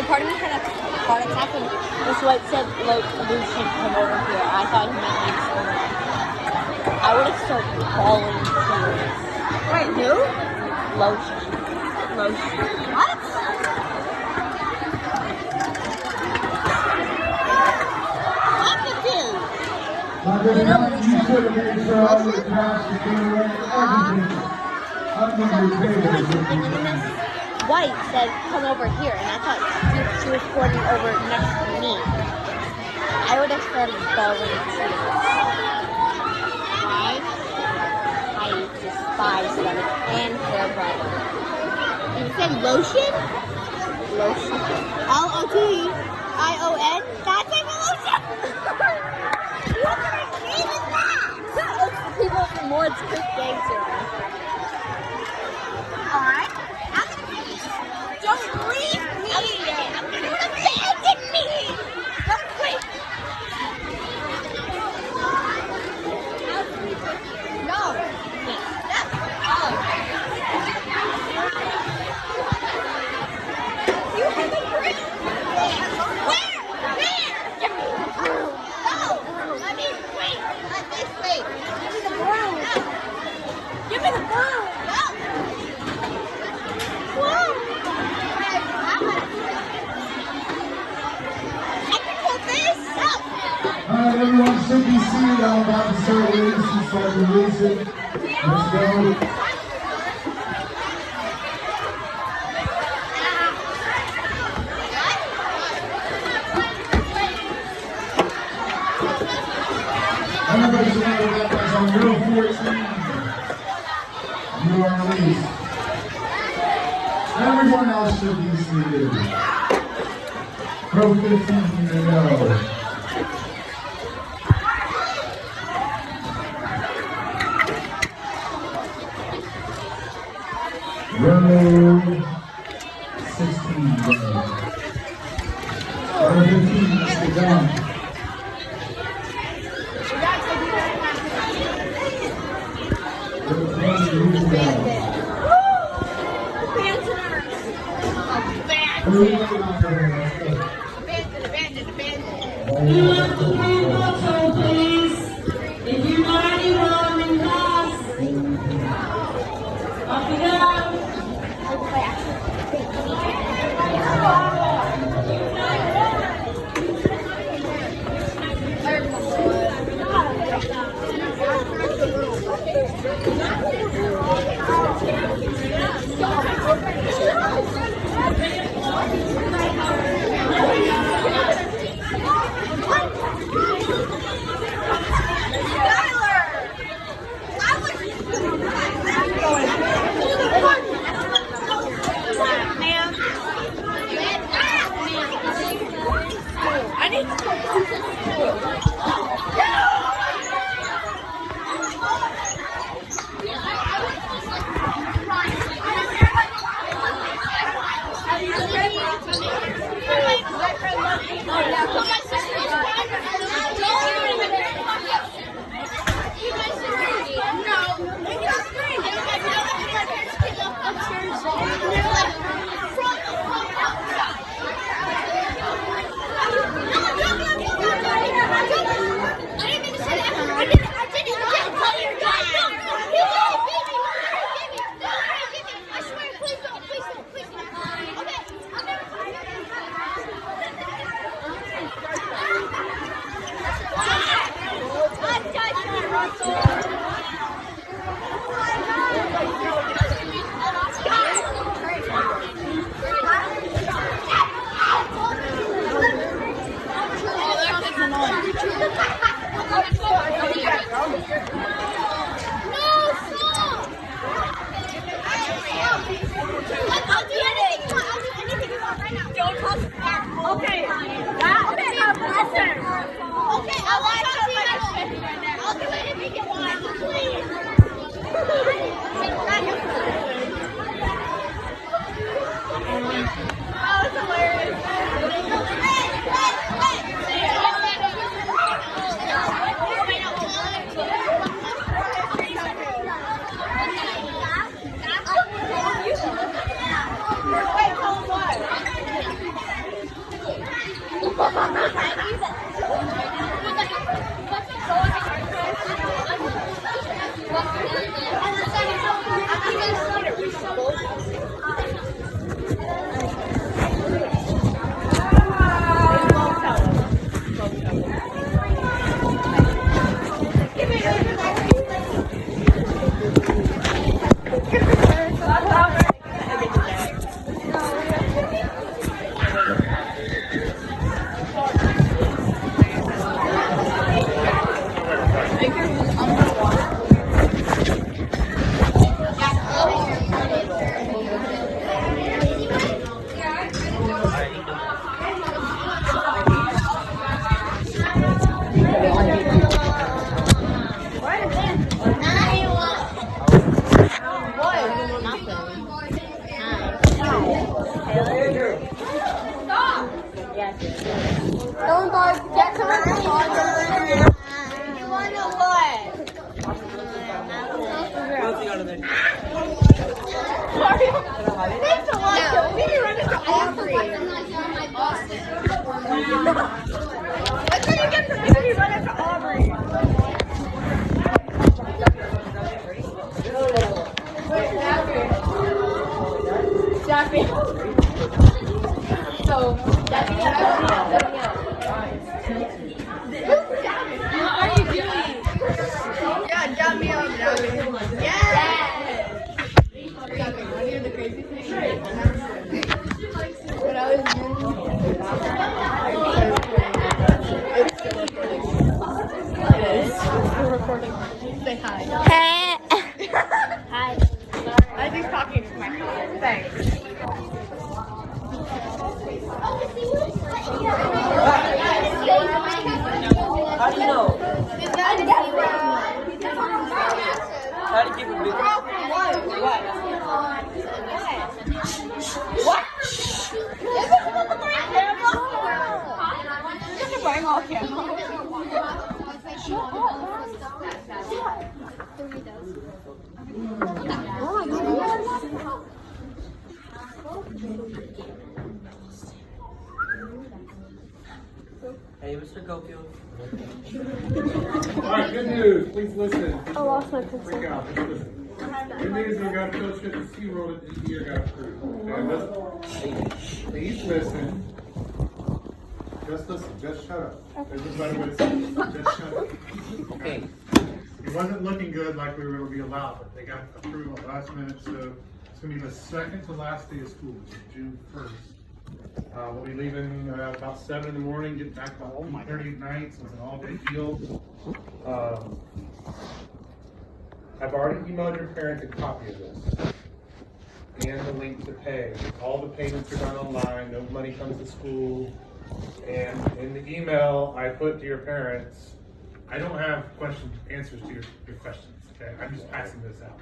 Part of me had a heart attack when this white said Lucian come over here. I thought he meant me somewhere. I would have started falling serious. Wait, who? Lotion. What? I'm confused. White said, come over here, and I thought she was pointing over next to me. I would have started bawling tears. Why? I despise them and hair brother. You said lotion? Lotion. L-O-T-I-O-N? That's like a lotion! What kind of name is that? People from Ward's Creek Gangster. Alright. Don't leave me! Don't abandon me! Don't wait! No! You have a broom! Where? Give me the broom! No! Let me wait! Let me wait! Give me the broom! No! Give me the broom! No! Whoa! Alright, everyone should be seated. I'm about to start racing, start the racing. Let's go. Everybody should know that that's on row 14. You are released. Everyone else should be seated. Row 15 to go. Row 16 to go. Row 15 to go. Row 20 to go. You want to play photo, please? If you know anyone in class, off you go. Don't get some of the you want to what? Thanks a lot. We need to run into Aubrey. That's what you get for making me run into Aubrey. Jackie. So, Jackie, what are you doing? Yeah, jump me on Jackie. Yes! Jackie, want to hear the crazy thing? When I was We're recording. Say hi. Hi. I was just talking to my phone. Thanks. How do you know? How do you give a big What? This is wearing all camo. Hey, Mr. Cofield. All right, good news. Please listen. I lost my Freak pencil. out. Just listen. Good news, we got a coach at the SeaWorld at the year got approved. Okay, please listen. Just listen. Just shut up. There's a better way to say it. Just shut up. Okay. It wasn't looking good like we were going to be allowed, but they got approved at the last minute, so it's going to be the second to last day of school, which is June 1st. We'll be leaving about 7 in the morning, getting back by 8:30 at night, so it's an all-day field. I've already emailed your parents a copy of this and the link to pay. All the payments are done online, no money comes to school. And in the email I put to your parents, I don't have answers to your questions, okay? I'm just passing this out.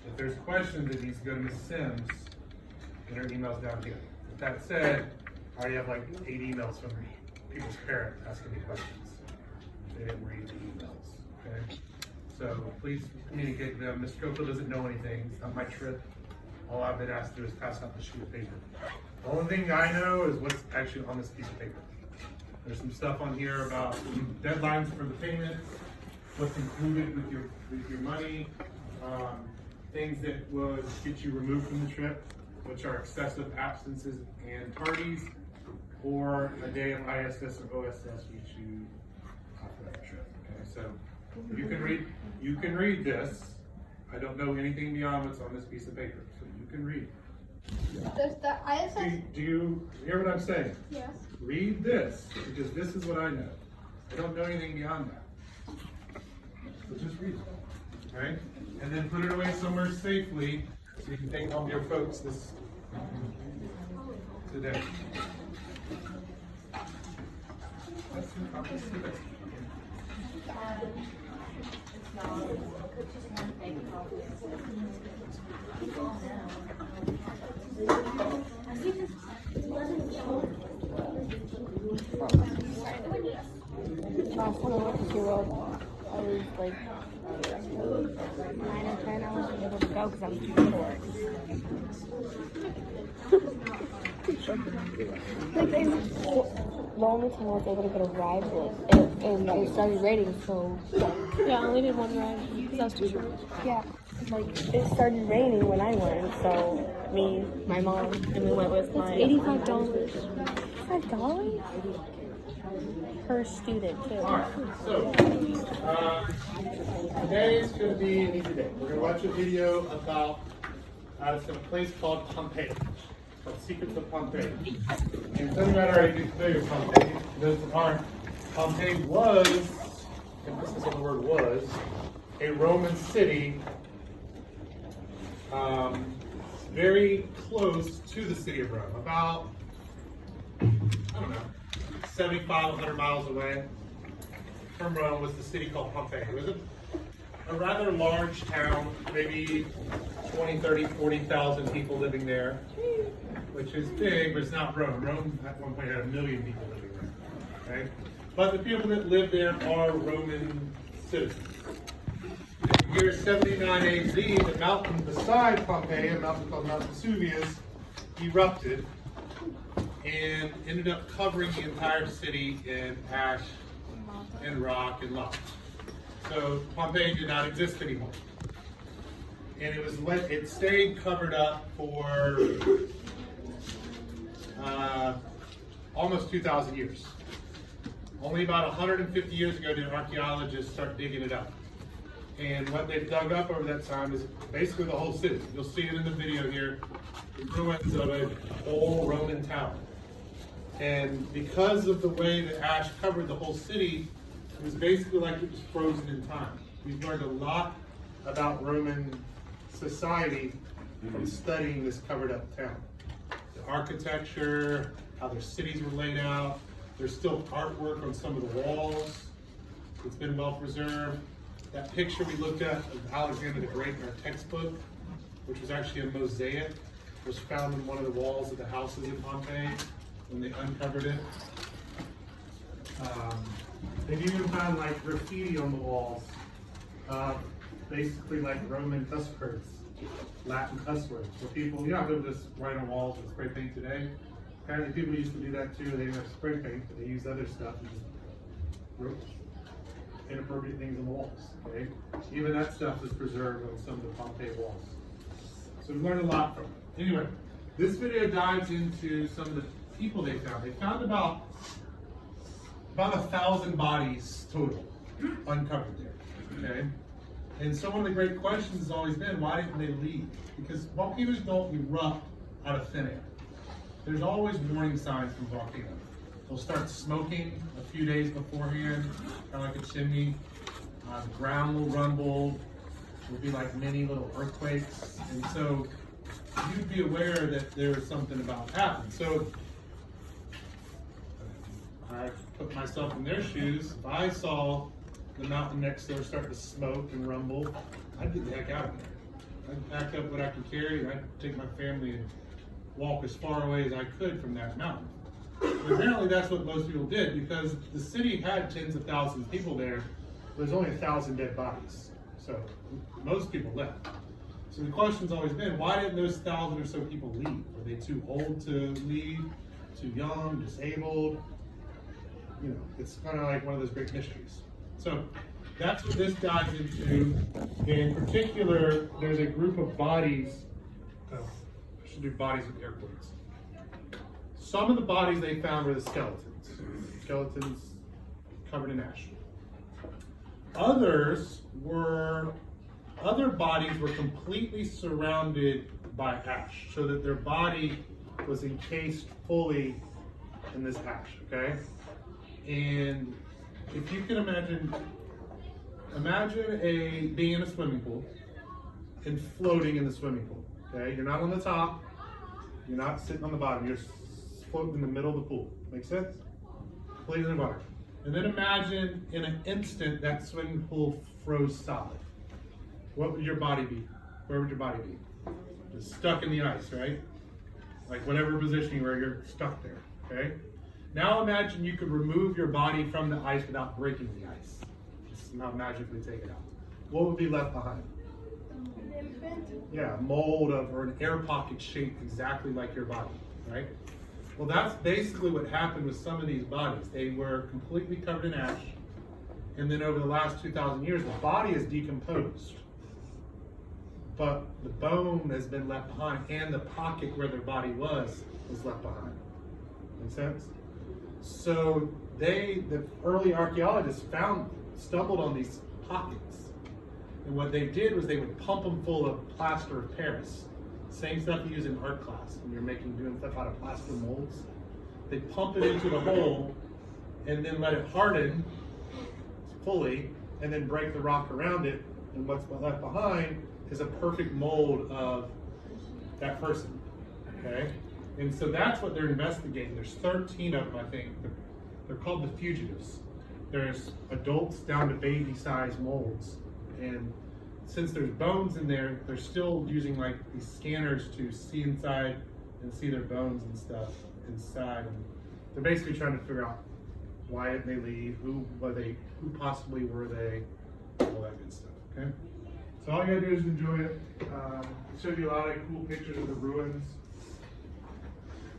If there's questions, it needs to go to Ms. Sims, and her email's down here. With that said, I already have like 8 emails from people's parents asking me questions. They didn't read the emails, okay? So please communicate with them. Mr. Cofield doesn't know anything. It's not my trip. All I've been asked to do is pass out the sheet of paper. The only thing I know is what's actually on this piece of paper. There's some stuff on here about deadlines for the payments, what's included with your money, things that would get you removed from the trip, which are excessive absences and tardies, or a day of ISS or OSS which you after that trip. Okay, so you can read this. I don't know anything beyond what's on this piece of paper, so you can read. Does the ISS? Do you hear what I'm saying? Yes. Read this, because this is what I know. I don't know anything beyond that. So just read it, okay? And then put it away somewhere safely so you can take it home to your folks today. When I went to SeaWorld, I was like 9 or 10, I wasn't able to go because I was too short. Like, the only time I was able to get a ride was, and it started raining, so. Yeah, I only did one ride because I was too short. Yeah, like, it started raining when I went, so me, my mom, and we went with my. $85. $85? Per student, too. Alright, so today is going to be an easy day. We're going to watch a video about it's in a place called Pompeii. It's called Secrets of Pompeii. And some of you might already be familiar with Pompeii. Those that aren't, Pompeii was, emphasis on the word was, a Roman city very close to the city of Rome. About, I don't know, 75, 100 miles away from Rome was the city called Pompeii. It was a rather large town, maybe 20, 30, 40,000 people living there, which is big, but it's not Rome. Rome at one point had 1 million people living there. Okay? But the people that live there are Roman citizens. In the year 79 AD, the mountain beside Pompeii, a mountain called Mount Vesuvius, erupted and ended up covering the entire city in ash and rock and lava. So Pompeii did not exist anymore. And it stayed covered up for almost 2,000 years. Only about 150 years ago did archaeologists start digging it up. And what they've dug up over that time is basically the whole city. You'll see it in the video here, the ruins of a whole Roman town. And because of the way the ash covered the whole city, it was basically like it was frozen in time. We've learned a lot about Roman society from studying this covered up town. The architecture, how their cities were laid out. There's still artwork on some of the walls. It's been well preserved. That picture we looked at of Alexander the Great in our textbook, which was actually a mosaic, was found in one of the walls of the houses in Pompeii when they uncovered it. They've even found like graffiti on the walls, basically like Roman cuss words, Latin cuss words. Where people, they'll just write on walls with spray paint today. Apparently people used to do that too. They didn't have spray paint, but they used other stuff and just wrote inappropriate things on the walls. Okay, even that stuff is preserved on some of the Pompeii walls. So we learned a lot from it. Anyway, this video dives into some of the people they found. They found about 1,000 bodies total uncovered there. Okay, and so one of the great questions has always been, why didn't they leave? Because volcanoes don't erupt out of thin air. There's always warning signs from volcanoes. They'll start smoking a few days beforehand, kind of like a chimney. The ground will rumble. There'll be like many little earthquakes. And so you'd be aware that there was something about to happen. So I put myself in their shoes. If I saw the mountain next door start to smoke and rumble, I'd get the heck out of there. I'd pack up what I could carry, and I'd take my family and walk as far away as I could from that mountain. But apparently that's what most people did, because the city had tens of thousands of people there. There's only 1,000 dead bodies. So most people left. So the question's always been, why didn't those 1,000 or so people leave? Were they too old to leave? Too young? Disabled? It's kind of like one of those great mysteries. So that's what this dives into. In particular, there's a group of bodies. I should do bodies with air quotes. Some of the bodies they found were the skeletons. Skeletons covered in ash. Other bodies were completely surrounded by ash, so that their body was encased fully in this ash, okay? And if you can imagine being in a swimming pool and floating in the swimming pool, okay? You're not on the top, you're not sitting on the bottom, you're floating in the middle of the pool. Make sense? Completely in the water. And then imagine in an instant that swimming pool froze solid. What would your body be? Where would your body be? Just stuck in the ice, right? Like whatever position you were, you're stuck there, okay? Now imagine you could remove your body from the ice without breaking the ice. Just somehow magically take it out. what would be left behind? Yeah, a mold of, or an air pocket shaped exactly like your body, right? Well, that's basically what happened with some of these bodies. They were completely covered in ash, and then over the last 2,000 years, the body is decomposed, but the bone has been left behind, and the pocket where their body was left behind. Make sense? So the early archaeologists stumbled on these pockets. And what they did was they would pump them full of plaster of Paris. Same stuff you use in art class when you're doing stuff out of plaster molds. They pump it into the hole and then let it harden fully and then break the rock around it. And what's left behind is a perfect mold of that person, okay? And so that's what they're investigating. There's 13 of them, I think. They're called the fugitives. There's adults down to baby-sized molds. And since there's bones in there, they're still using like these scanners to see inside and see their bones and stuff inside. And they're basically trying to figure out why did they leave, who possibly were they, all that good stuff, okay? So all you gotta do is enjoy it. It shows you a lot of cool pictures of the ruins.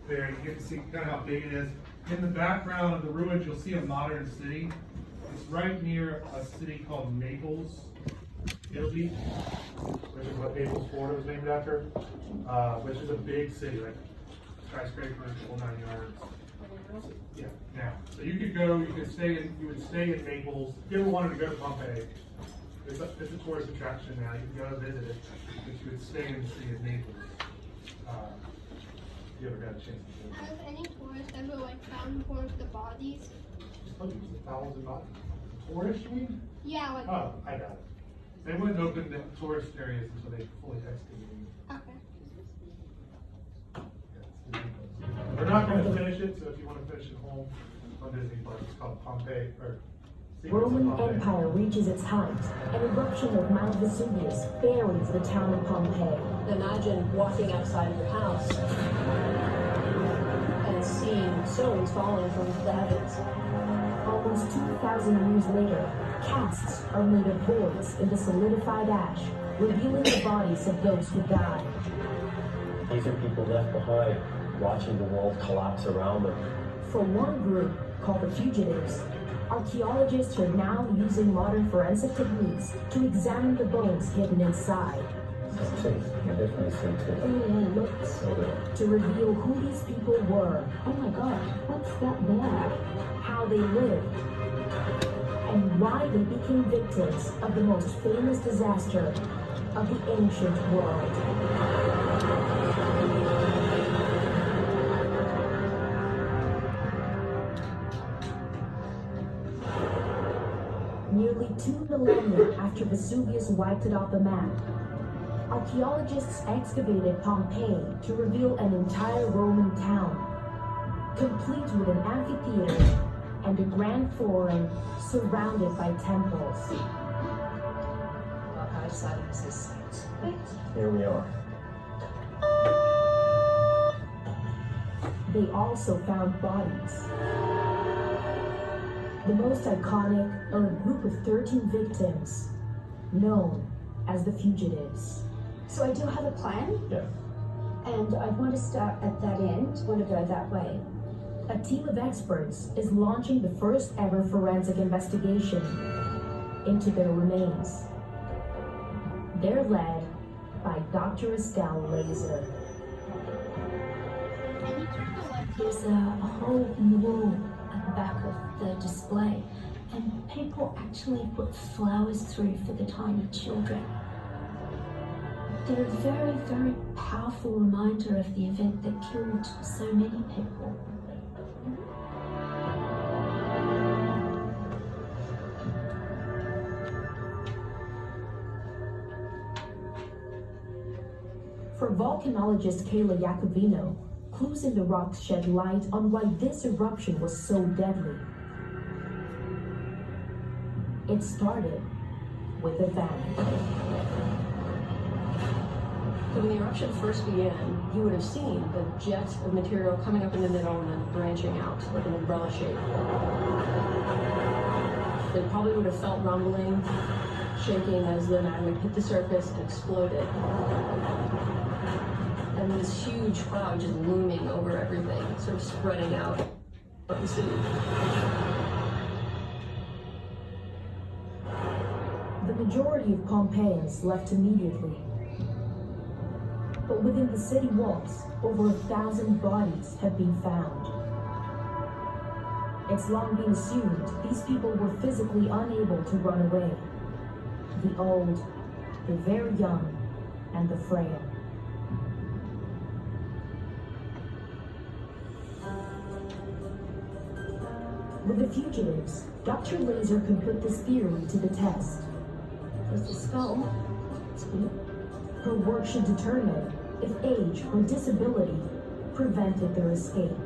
There, you get to see kind of how big it is. In the background of the ruins, you'll see a modern city. It's right near a city called Naples, Italy, which is what Naples, Florida was named after, which is a big city, like skyscrapers, whole 9 yards. Yeah, now. So you could go, you would stay in Naples. If you ever wanted to go to Pompeii, it's a tourist attraction now. You can go visit it, but you would stay in the city of Naples. If you ever got a chance to do it. Has any tourists ever found one of the bodies? Oh, the fowls and bodies. Tourist, you mean? Yeah, Oh, I got it. They wouldn't open the tourist areas until they fully excavated. Okay. We're not going to finish it, so if you want to finish it home on Disney Park, it's called Pompeii, or Roman Empire reaches its height. An eruption of Mount Vesuvius buries the town of Pompeii. Imagine walking outside of your house and seeing stones falling from the heavens. Almost 2,000 years later, casts are made of voids in the solidified ash, revealing the bodies of those who died. These are people left behind, watching the world collapse around them. For one group, called the fugitives, archaeologists are now using modern forensic techniques to examine the bones hidden inside. To reveal who these people were. Oh my God, what's that there? How they lived. And why they became victims of the most famous disaster of the ancient world. Nearly 2 millennia after Vesuvius wiped it off the map, archaeologists excavated Pompeii to reveal an entire Roman town, complete with an amphitheater and a grand forum surrounded by temples. About how exciting is this site? Here we are. They also found bodies. The most iconic are a group of 13 victims, known as the fugitives. So I do have a plan, Yeah. and I want to start at that end, want to go that way. A team of experts is launching the first ever forensic investigation into their remains. They're led by Dr. Estelle Laser. There's a hole in the wall at the back of the display, and people actually put flowers through for the tiny children. They're a very, very powerful reminder of the event that killed so many people. For volcanologist Kayla Iacovino, clues in the rocks shed light on why this eruption was so deadly. It started with a bang. So when the eruption first began, you would have seen the jet of material coming up in the middle and then branching out like an umbrella shape. They probably would have felt rumbling, shaking as the magma hit the surface and exploded. And this huge cloud just looming over everything, sort of spreading out from the city. The majority of Pompeians left immediately. But within the city walls, over 1,000 bodies have been found. It's long been assumed these people were physically unable to run away. The old, the very young, and the frail. With the fugitives, Dr. Laser could put this theory to the test. There's the skull. Her work should determine if age or disability prevented their escape.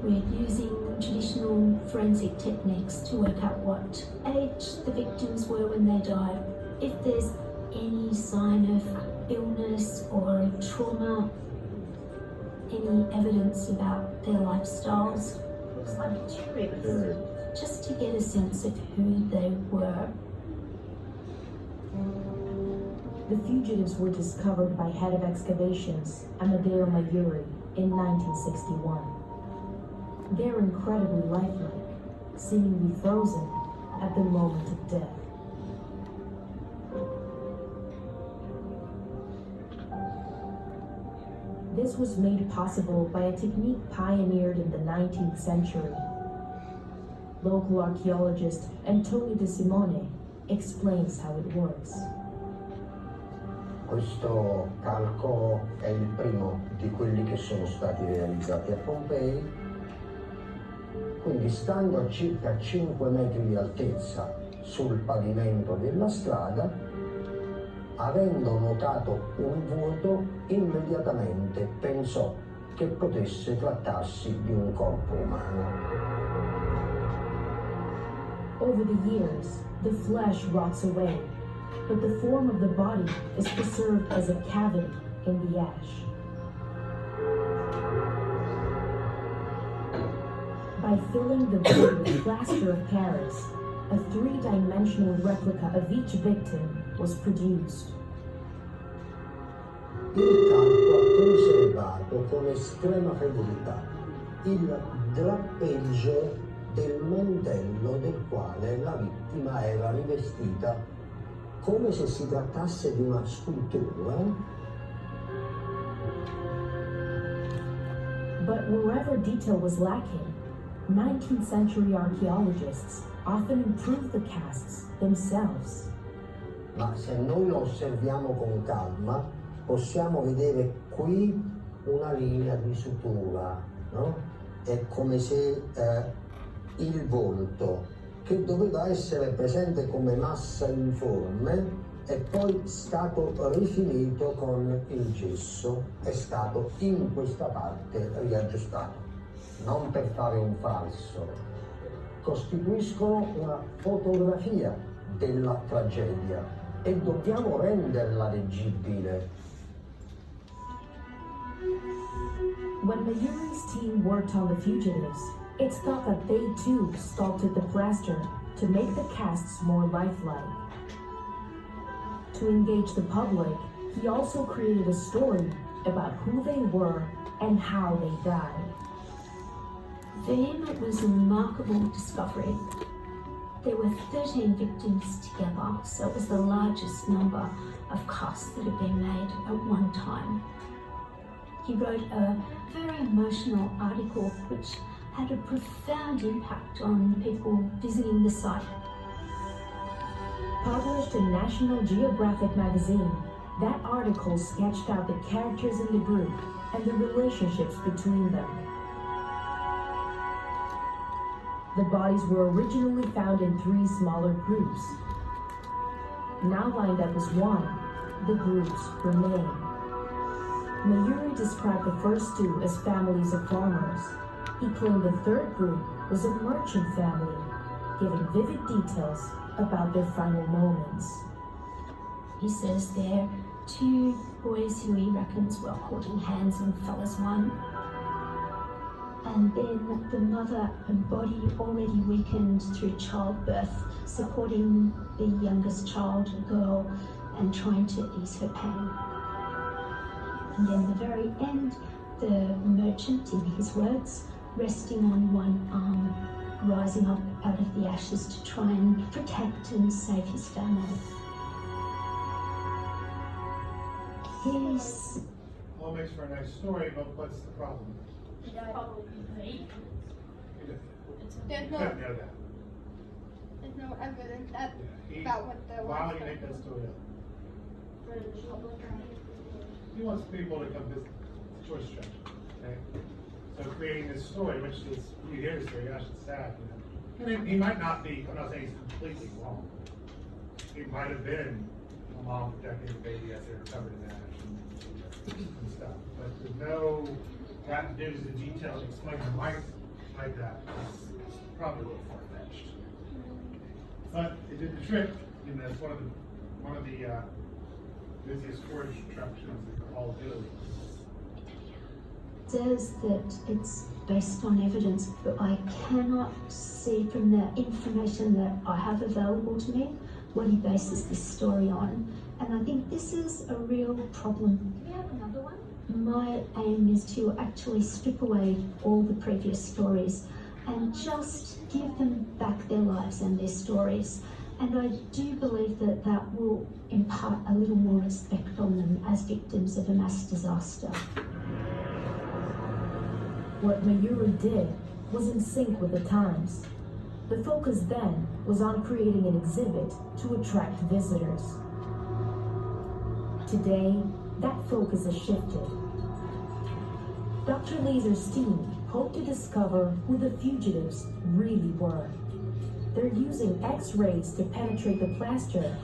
We're using traditional forensic techniques to work out what age the victims were when they died. If there's any sign of illness or trauma, any evidence about their lifestyles, looks like curious, just to get a sense of who they were. The fugitives were discovered by head of excavations, Amedeo Mayuri, in 1961. They're incredibly lifelike, seemingly frozen at the moment of death. This was made possible by a technique pioneered in the 19th century. Local archaeologist Antonio De Simone explains how it works. Questo calcolo è il primo di quelli che sono stati realizzati a Pompei, quindi stando a circa 5 metri di altezza sul pavimento della strada, avendo notato un vuoto, immediatamente pensò che potesse trattarsi di un corpo umano. Over the years, the flesh rots away, but the form of the body is preserved as a cavity in the ash. By filling the void with plaster of Paris, a 3-dimensional replica of each victim was produced. Il campo ha conservato con estrema fedeltà il drappeggio del mantello del quale la vittima era rivestita, come se si trattasse di una scultura. But wherever detail was lacking, 19th century archaeologists often improved the casts themselves. Ma se noi lo osserviamo con calma, possiamo vedere qui una linea di sutura, no? È come se il volto, che doveva essere presente come massa informe, è poi stato rifinito con il gesso, è stato in questa parte riaggiustato, non per fare un falso. Costituiscono una fotografia della tragedia e dobbiamo renderla leggibile. When Mayuri's team worked on the fugitives, it's thought that they too sculpted the plaster to make the casts more lifelike. To engage the public, he also created a story about who they were and how they died. For him, it was a remarkable discovery. There were 13 victims together, so it was the largest number of casts that had been made at one time. He wrote a very emotional article which had a profound impact on people visiting the site. Published in National Geographic magazine, that article sketched out the characters in the group and the relationships between them. The bodies were originally found in 3 smaller groups. Now lined up as one, the groups remain. Mayuri described the first 2 as families of farmers. He claimed the 3rd group was a merchant family, giving vivid details about their final moments. He says they're 2 boys who he reckons were holding hands and fell as one. And then the mother, her body already weakened through childbirth, supporting the youngest child, a girl, and trying to ease her pain. And then the very end, the merchant, in his words, resting on one arm, rising up out of the ashes to try and protect and save his family. He's... All makes for a nice story, but what's the problem? There's no, You don't know that. there's no evidence that, He- about what the Why would you make that story up? He wants people to come visit the choice church. Okay? So creating this story, which is, you hear the story, gosh, it's sad, you know. And he might not be, I'm not saying he's completely wrong. It might have been a mom protecting the baby as they recovered in ash and stuff. But there's no, that gives the detail to explain life like that. It's probably a little far-fetched. But it did the trick, and that's one of the busiest storage attractions in all of Italy. Says that it's based on evidence, but I cannot see from the information that I have available to me what he bases this story on. And I think this is a real problem. Do we have another one? My aim is to actually strip away all the previous stories and just give them back their lives and their stories. And I do believe that that will impart a little more respect on them as victims of a mass disaster. What Mayuri did was in sync with the times. The focus then was on creating an exhibit to attract visitors. Today, that focus has shifted. Dr. Laser's team hoped to discover who the fugitives really were. They're using X-rays to penetrate the plaster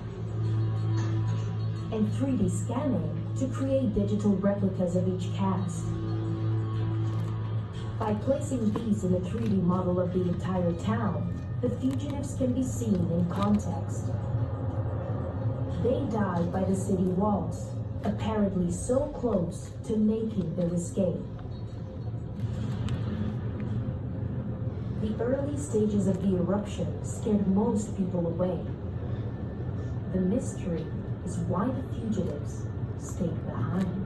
and 3D scanning to create digital replicas of each cast. By placing these in a 3D model of the entire town, the fugitives can be seen in context. They died by the city walls, apparently so close to making their escape. The early stages of the eruption scared most people away. The mystery is why the fugitives stayed behind.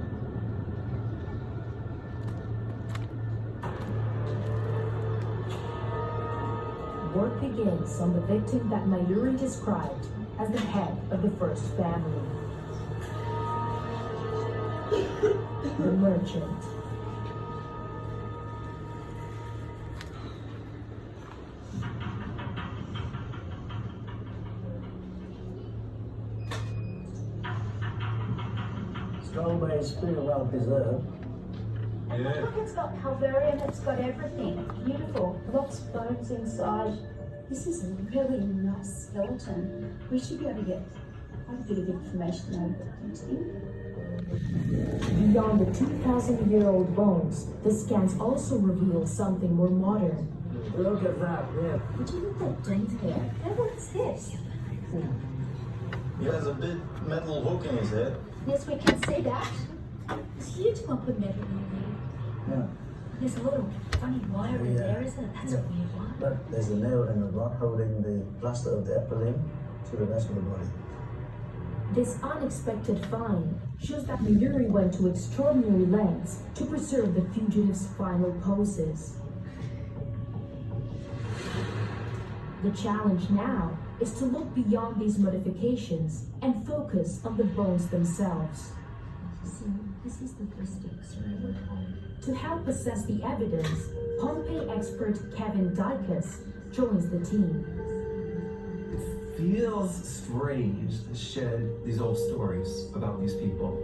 Work begins on the victim that Mayuri described as the head of the first family. The merchant. Strawberry is pretty well preserved. And look, it's got Calvarium, it's got everything. Beautiful. Lots of bones inside. This is a really nice skeleton. We should be able to get quite a bit of information out of it, don't you? Beyond the 2,000-year-old bones, the scans also reveal something more modern. Look at that, yeah. Would you look at that detail? And what's this? He has a big metal hook in his head. Yes, we can see that. It's a huge lump of metal in there. Yeah. There's a little funny wire in there, isn't it? That's a weird one. But there's a nail and a rod holding the plaster of the upper limb to the rest of the body. This unexpected find shows that Mayuri went to extraordinary lengths to preserve the fugitives' final poses. The challenge now is to look beyond these modifications and focus on the bones themselves. So, this is the first X-ray we're on. To help assess the evidence, Pompeii expert Kevin Dykus joins the team. It feels strange to shed these old stories about these people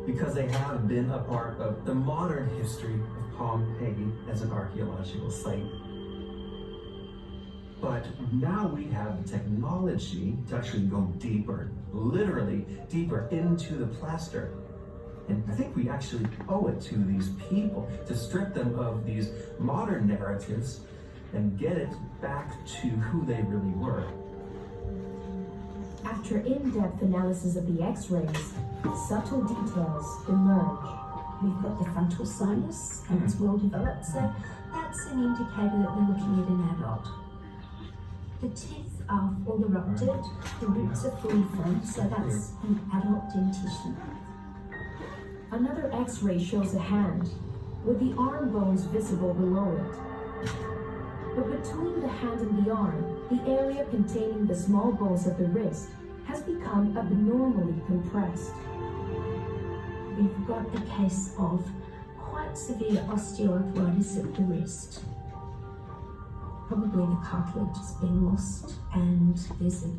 because they have been a part of the modern history of Pompeii as an archaeological site. But now we have the technology to actually go deeper, literally deeper into the plaster. And I think we actually owe it to these people to strip them of these modern narratives and get it back to who they really were. After in-depth analysis of the X-rays, subtle details emerge. We've got the frontal sinus, and it's well developed, so That's an indicator that we're looking at an adult. The teeth are all erupted, the roots are fully formed, so that's an adult dentition. Another X-ray shows a hand, with the arm bones visible below it. But between the hand and the arm, the area containing the small bones of the wrist has become abnormally compressed. We've got a case of quite severe osteoarthritis at the wrist. Probably the cartilage has been lost, and there's a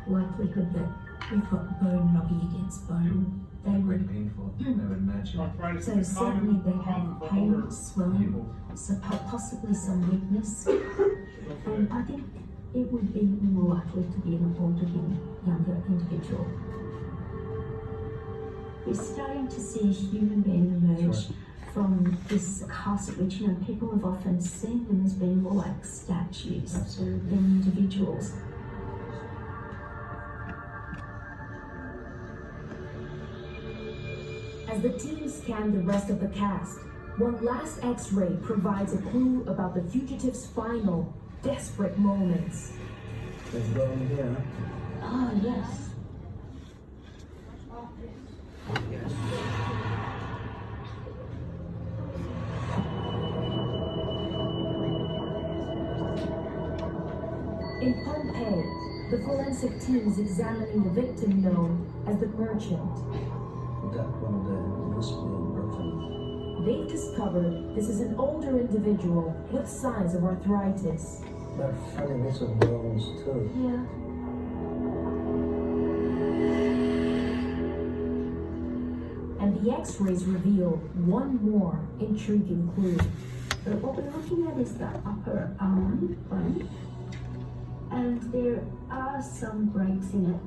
likelihood that we've got bone rubbing against bone. They Very would, painful, I would imagine. so certainly they have pain, swelling, so possibly some weakness. And I think it would be more likely to be an older than younger individual. We're starting to see a human being emerge from this cast, which, you know, people have often seen them as being more like statues than individuals. As the team scanned the rest of the cast, one last X-ray provides a clue about the fugitives' final, desperate moments. Let's go in here. Ah, yes. In Pompeii, the forensic team is examining the victim known as the merchant. That one there must be broken. They've discovered this is an older individual with signs of arthritis. There are funny bits of bones too. Yeah. And the X-rays reveal one more intriguing clue. But what we're looking at is the upper arm bone, and there are some breaks in it.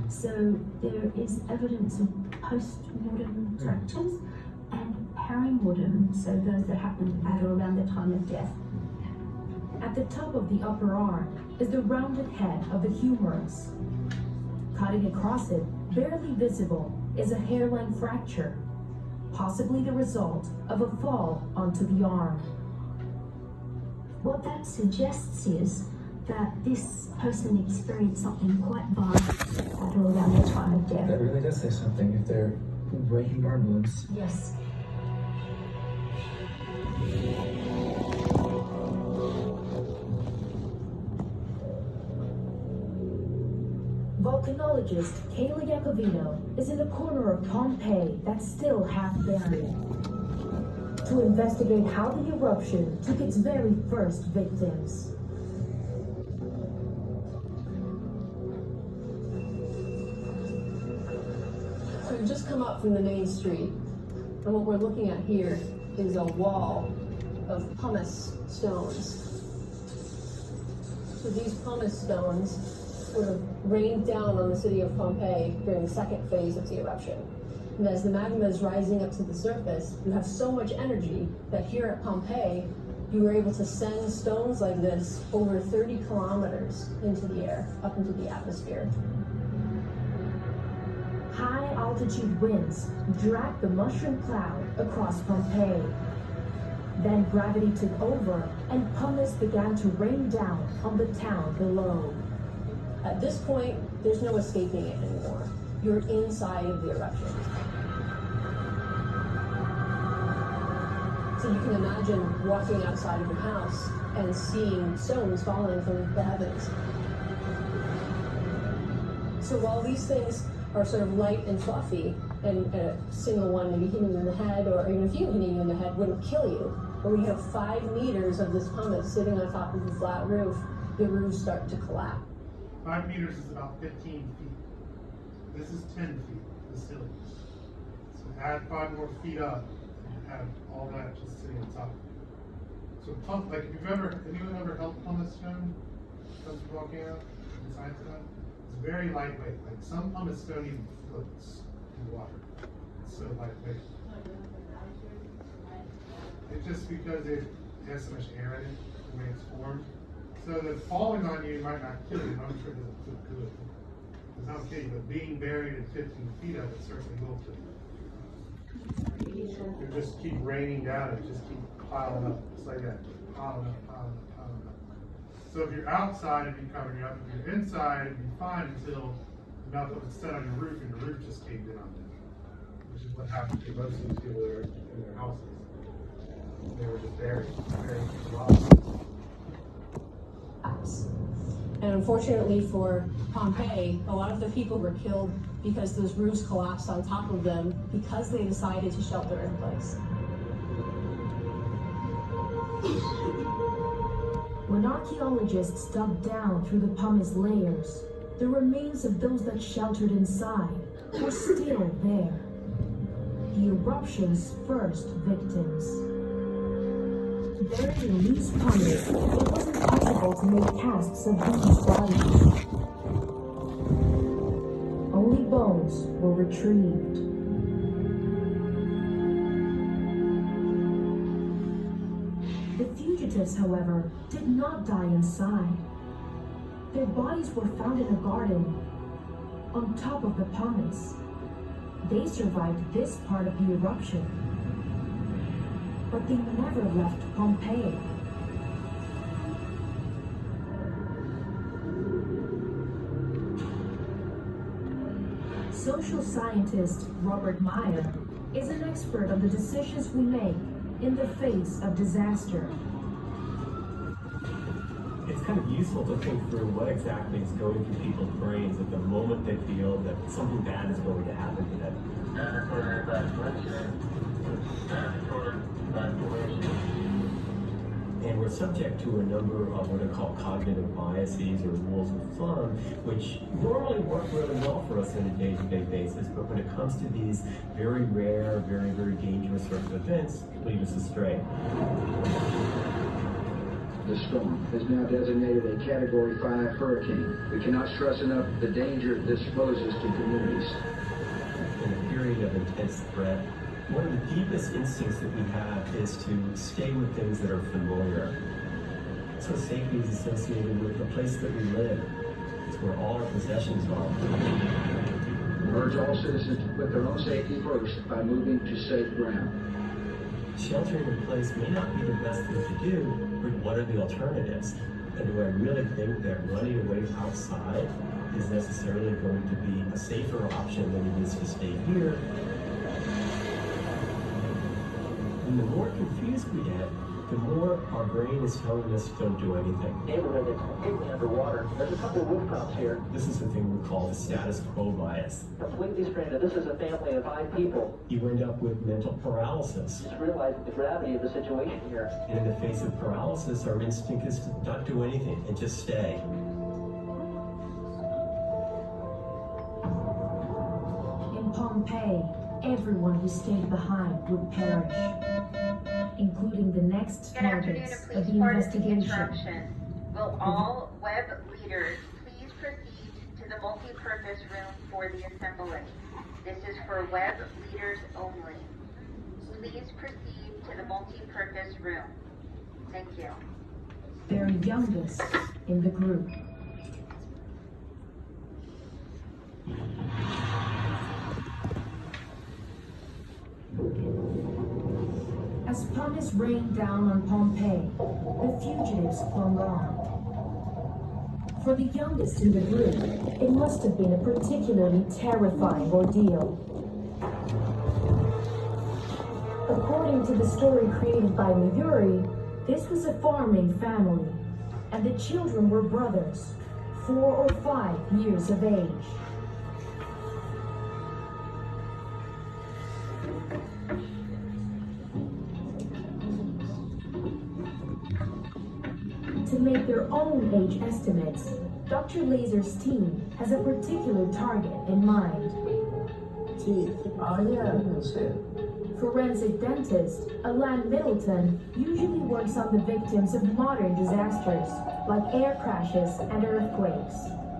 So there is evidence of post-mortem fractures and perimortem, so those that happened at or around the time of death. At the top of the upper arm is the rounded head of the humerus. Cutting across it, barely visible, is a hairline fracture, possibly the result of a fall onto the arm. What that suggests is that this person experienced something quite violent at or around the time of death. That really does say something if they're breaking arm bones. Yes. Volcanologist Kayla Iacovino is in a corner of Pompeii that's still half buried to investigate how the eruption took its very first victims. So we've just come up from the main street, and what we're looking at here is a wall of pumice stones. So these pumice stones sort of rained down on the city of Pompeii during the second phase of the eruption. And as the magma is rising up to the surface, you have so much energy that here at Pompeii, you were able to send stones like this over 30 kilometers into the air, up into the atmosphere. High altitude winds dragged the mushroom cloud across Pompeii. Then gravity took over and pumice began to rain down on the town below. At this point, there's no escaping it anymore. You're inside of the eruption. So you can imagine walking outside of your house and seeing stones falling from the heavens. So while these things are sort of light and fluffy, and a single one maybe hitting you in the head, or even a few hitting you in the head wouldn't kill you, but when you have 5 meters of this pumice sitting on top of the flat roof, the roofs start to collapse. 5 meters is about 15 feet. This is 10 feet, the ceiling. So add 5 more feet up, and you have all that just sitting on top. So like if anyone ever held pumice stone comes from volcano, inside that, it's very lightweight. Like some pumice stone even floats in water. It's so lightweight. It's just because it has so much air in it, the way it's formed. So that falling on you might not kill you, I'm sure it doesn't feel good. It's not kill you, but being buried at 15 feet of it certainly will kill you. It just keep raining down, it just keeps piling up, just like that, piling up, piling up, piling up. So if you're outside, it'd be covering you up. If you're inside, it'd be fine until enough of it set on your roof and the roof just caved in on them. Which is what happened to most of these people that are in their houses. They were just buried lost. And unfortunately for Pompeii, a lot of the people were killed because those roofs collapsed on top of them because they decided to shelter in place. When archaeologists dug down through the pumice layers, the remains of those that sheltered inside were still there. The eruption's first victims. Buried in these pumice, it wasn't possible to make casts of these bodies. Only bones were retrieved. The fugitives, however, did not die inside. Their bodies were found in a garden on top of the pumice. They survived this part of the eruption, but they never left Pompeii. Social scientist Robert Meyer is an expert on the decisions we make in the face of disaster. It's kind of useful to think through what exactly is going through people's brains at the moment they feel that something bad is going to happen to them. And we're subject to a number of what are called cognitive biases or rules of thumb, which normally work really well for us on a day-to-day basis, but when it comes to these very rare, very, very dangerous sorts of events, lead us astray. The storm is now designated a Category 5 hurricane. We cannot stress enough the danger this poses to communities. In a period of intense threat, one of the deepest instincts that we have is to stay with things that are familiar. So safety is associated with the place that we live. It's where all our possessions are. Urge all citizens to put their own safety first by moving to safe ground. Sheltering in place may not be the best thing to do, but what are the alternatives? And do I really think that running away outside is necessarily going to be a safer option than it is to stay here? And the more confused we get, the more our brain is telling us don't do anything. Neighborhood that's completely underwater. There's a couple of rooftops here. This is the thing we call the status quo bias. Completely stranded. This is a family of 5 people. You end up with mental paralysis. Just realize the gravity of the situation here. And in the face of paralysis, our instinct is to not do anything and just stay. In Pompeii, everyone who stayed behind would perish, including the next targets of the investigation. Will all web leaders please proceed to the multi-purpose room for the assembly? This is for web leaders only. Please proceed to the multi-purpose room. Thank you. Their youngest in the group. As pumice rained down on Pompeii, the fugitives clung on. For the youngest in the group, it must have been a particularly terrifying ordeal. According to the story created by Srry, this was a farming family, and the children were brothers, 4 or 5 years of age. To make their own age estimates, Dr. Laser's team has a particular target in mind. Teeth. That's it. Forensic dentist Alan Middleton usually works on the victims of modern disasters, like air crashes and earthquakes.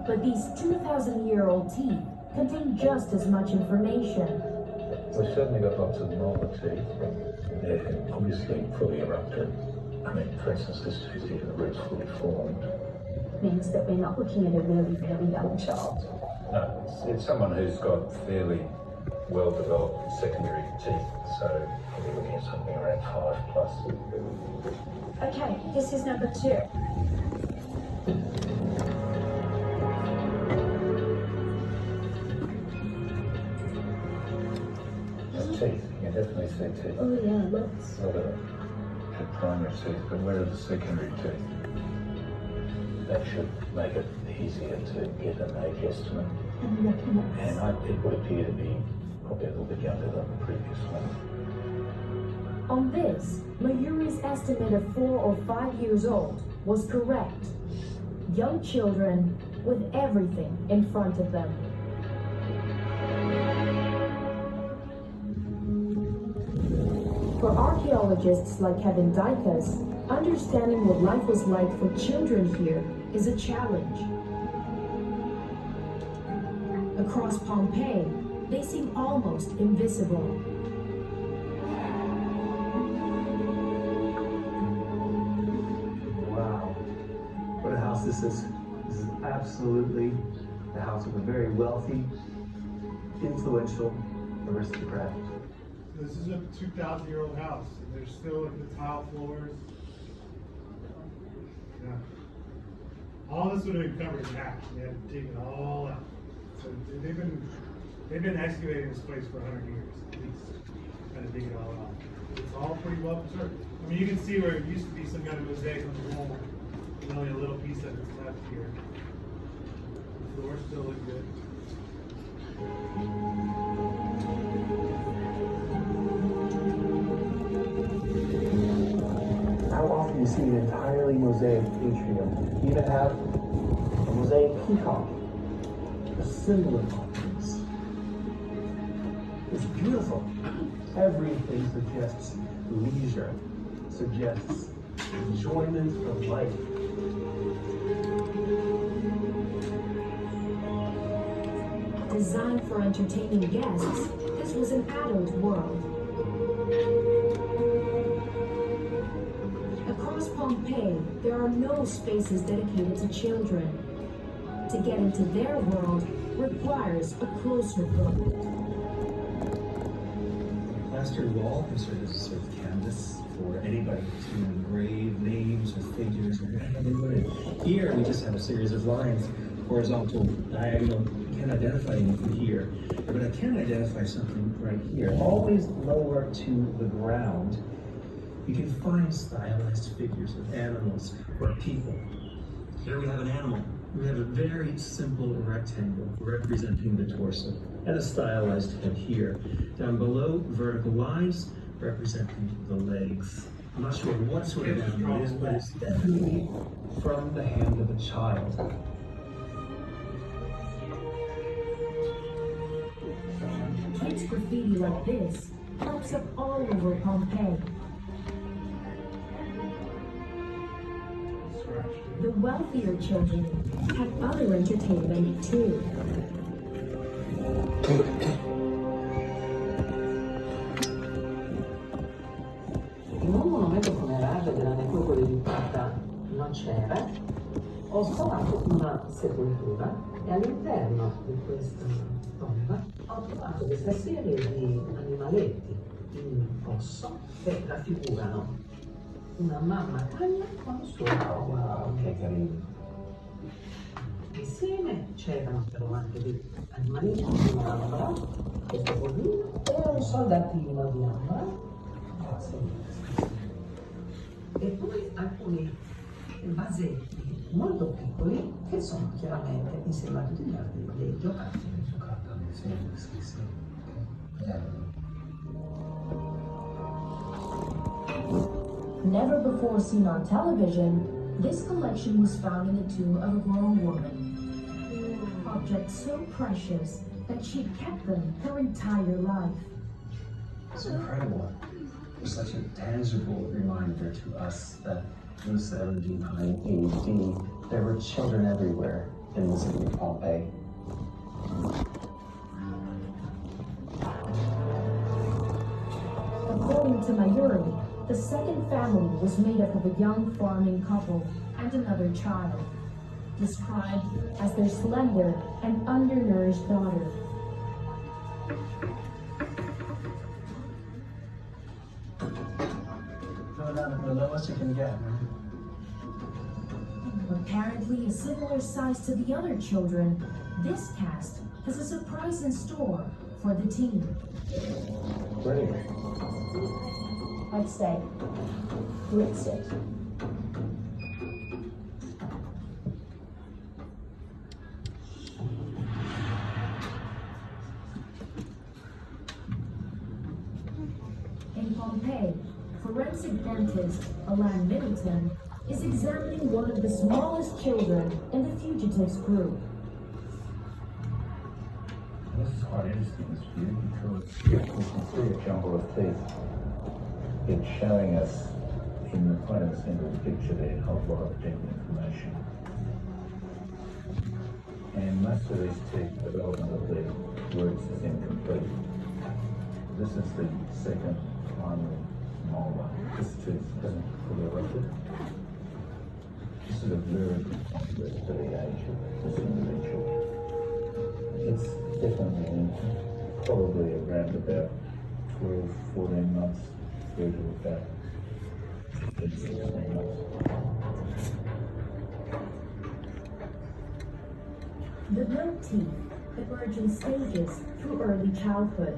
But these 2,000-year-old teeth contain just as much information. We've certainly got lots of normal teeth. They're obviously fully erupted. I mean, for instance, this tooth here, the root's fully formed. Means that we're not looking at a really, really young child. No, it's someone who's got fairly well-developed secondary teeth, so probably looking at something around 5+. Okay, this is number 2. Teeth, you can definitely see teeth. Oh yeah, lots. A lot of the primary teeth, but where are the secondary teeth? That should make it easier to get an age estimate. And it would appear to be probably a little bit younger than the previous one. On this, Mayuri's estimate of 4 or 5 years old was correct. Young children with everything in front of them. For archaeologists like Kevin Dykas, understanding what life was like for children here is a challenge. Across Pompeii, they seem almost invisible. Wow, what a house this is. This is absolutely the house of a very wealthy, influential aristocrat. This is a 2,000-year-old house, and there's still like the tile floors. Yeah. All this would have been covered in ash. They had to dig it all out. So they've been excavating this place for 100 years at least, trying to dig it all out. It's all pretty well preserved. I mean, you can see where it used to be some kind of mosaic on the wall, and only a little piece of it's left here. The floors still look good. How often you see an entirely mosaic atrium? You even have a mosaic peacock, a symbol of confidence. It's beautiful. Everything suggests leisure, suggests enjoyment of life. Designed for entertaining guests, this was an adult world. Across Pompeii, there are no spaces dedicated to children. To get into their world requires a closer look. Plastered wall can serve as a sort of canvas for anybody to engrave names or figures or whatever they want. Here we just have a series of lines, horizontal, diagonal. You can't identify anything here, but I can identify something right here. Always lower to the ground, you can find stylized figures of animals or people. Here we have an animal. We have a very simple rectangle representing the torso and a stylized head here. Down below, vertical lines representing the legs. I'm not sure what sort of animal it is, but it's definitely from the hand of a child. Kids' graffiti like this pops up all over Pompeii. The wealthier children have other entertainment too. In un monumento funerario della necropoli di Pata non c'era, ho scavato una sepoltura e all'interno di questa tomba ho trovato questa serie di animaletti in osso che raffigurano una mamma cagna con suo figlio. Wow, che carino. Insieme c'erano però anche degli animaletti di ambra, questo pollino e un soldatino di ambra. E poi alcuni vasetti molto piccoli che sono chiaramente insieme a tutti gli altri dei giocattoli. Never before seen on television, this collection was found in the tomb of a grown woman. Objects so precious that she kept them her entire life. It's incredible. It's such a tangible reminder to us that in 79 AD, there were children everywhere in the city of Pompeii. According to Mayuri, the second family was made up of a young farming couple and another child, described as their slender and undernourished daughter. you can get. Apparently a similar size to the other children, this cast has a surprise in store for the team. Ready? I'd say, blitz it. In Pompeii, forensic dentist Alan Middleton is examining one of the smallest children in the fugitives group. This is quite interesting, this view, because we can see a jumble of teeth. It's showing us in the front and centre of the picture there a whole lot of deep information. And most of these teeth, the development of their roots is incomplete. This is the second primary molar. This tooth hasn't fully erupted. This is a very good contrast to the age of this individual. It's definitely an infant, probably around about 12, 14 months through to about 15, 16 months. The milk teeth emerge in stages through early childhood.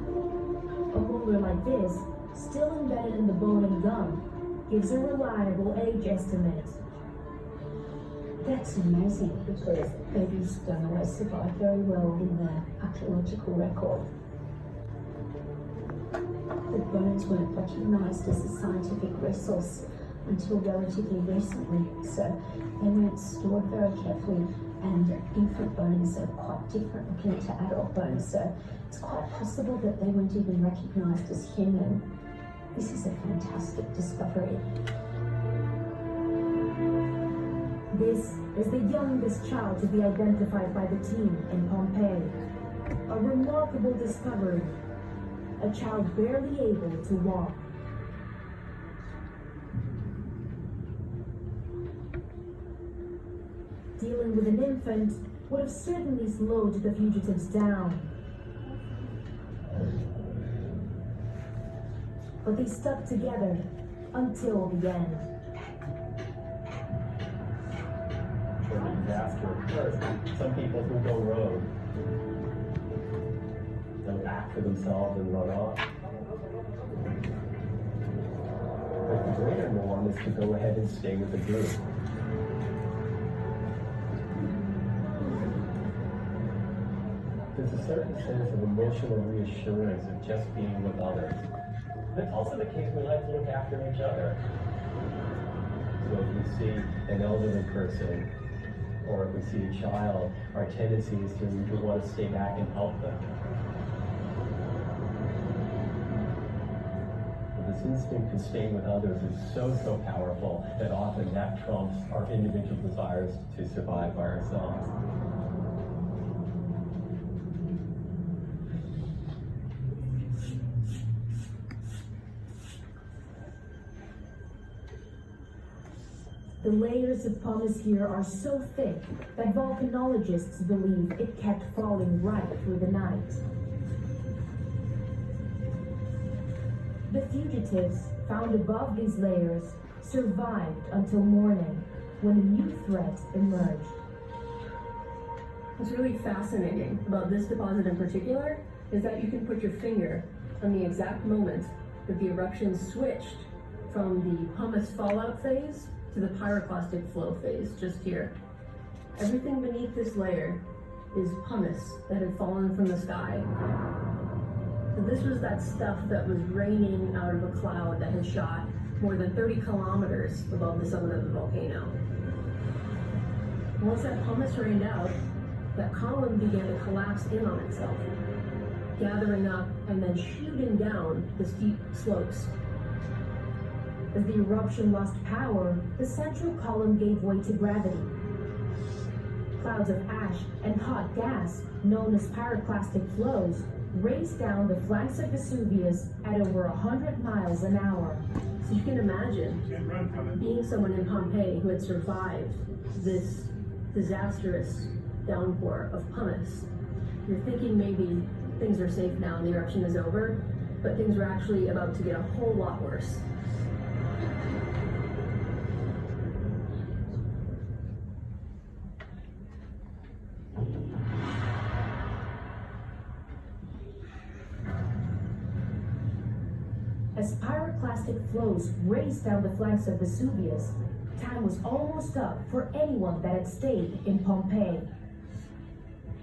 A molar like this, still embedded in the bone and gum, gives a reliable age estimate. That's amazing because babies don't always survive very well in the archaeological record. The bones weren't recognised as a scientific resource until relatively recently, so they weren't stored very carefully, and infant bones are quite different looking to adult bones, so it's quite possible that they weren't even recognised as human. This is a fantastic discovery. This is the youngest child to be identified by the team in Pompeii. A remarkable discovery. A child barely able to walk. Dealing with an infant would have certainly slowed the fugitives down. But they stuck together until the end. Disaster occurs. Some people who go rogue, they'll act for themselves and run off. But the greater norm is to go ahead and stay with the group. There's a certain sense of emotional reassurance of just being with others. It's also the case we like to look after each other. So if we see an elderly person, or if we see a child, our tendency is to want to stay back and help them. But this instinct to stay with others is so powerful that often that trumps our individual desires to survive by ourselves. The layers of pumice here are so thick that volcanologists believe it kept falling right through the night. The fugitives found above these layers survived until morning, when a new threat emerged. What's really fascinating about this deposit in particular is that you can put your finger on the exact moment that the eruption switched from the pumice fallout phase to the pyroclastic flow phase, just here. Everything beneath this layer is pumice that had fallen from the sky. So this was that stuff that was raining out of a cloud that had shot more than 30 kilometers above the summit of the volcano. Once that pumice rained out, that column began to collapse in on itself, gathering up and then shooting down the steep slopes. As the eruption lost power, the central column gave way to gravity. Clouds of ash and hot gas, known as pyroclastic flows, raced down the flanks of Vesuvius at over 100 miles an hour. So you can imagine being someone in Pompeii who had survived this disastrous downpour of pumice. You're thinking maybe things are safe now and the eruption is over, but things were actually about to get a whole lot worse. As pyroclastic flows raced down the flanks of Vesuvius, time was almost up for anyone that had stayed in Pompeii.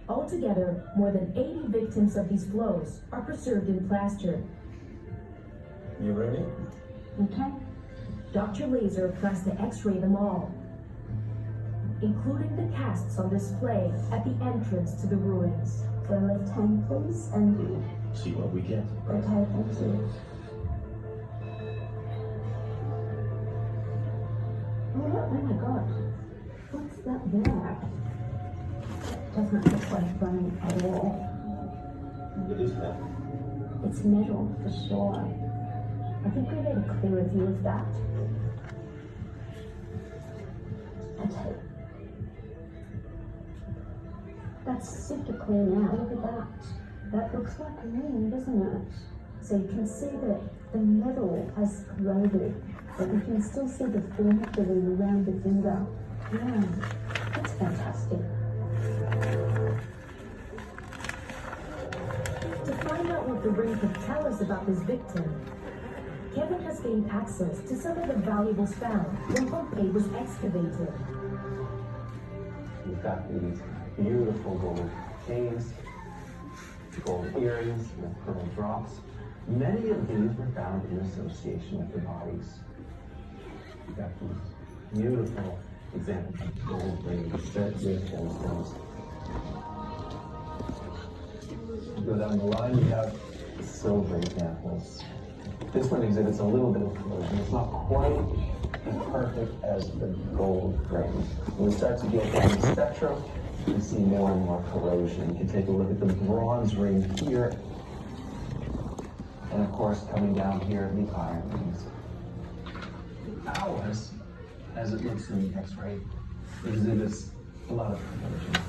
Altogether, more than 80 victims of these flows are preserved in plaster. You ready? Okay. Dr. Laser plans to x-ray them all, including the casts on display at the entrance to the ruins. Go left hand, please, and See what we get. okay, thank you. Oh my god, what's that there? Doesn't look like bone at all. What is that? It's metal for sure. I think we need a clearer view of that. Okay. That's super clear now, look at that. That looks like a ring, doesn't it? So you can see that the metal has corroded, but you can still see the form of the ring around the finger. Yeah, that's fantastic. To find out what the ring could tell us about this victim, Kevin has gained access to some of the valuables found when Pompeii was excavated. We've got these beautiful gold chains, gold earrings with pearl drops. Many of these were found in association with the bodies. We've got these beautiful examples of gold rings set with those stones. Go down the line, you have silver examples. This one exhibits a little bit of corrosion. It's not quite as perfect as the gold ring. When we start to get down the spectrum, we see more and more corrosion. You can take a look at the bronze ring here, and of course, coming down here, the iron rings. Ours, as it looks in the X-ray, exhibits a lot of corrosion.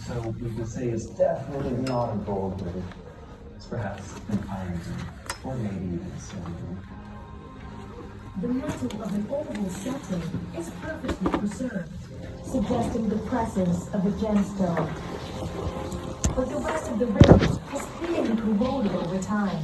So we could say it's definitely not a gold ring. It's perhaps an iron ring, or maybe even a silver ring. The metal of an oval setting is perfectly preserved, suggesting the presence of a gemstone. But the rest of the ring has clearly corroded over time.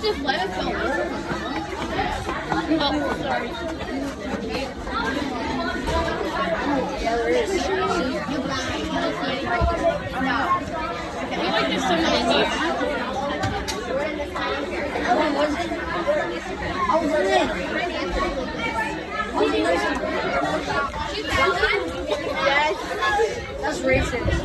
if Lena fell over? Oh, sorry. Yeah, there is. I feel like there's somebody in here. Yes, that's racist.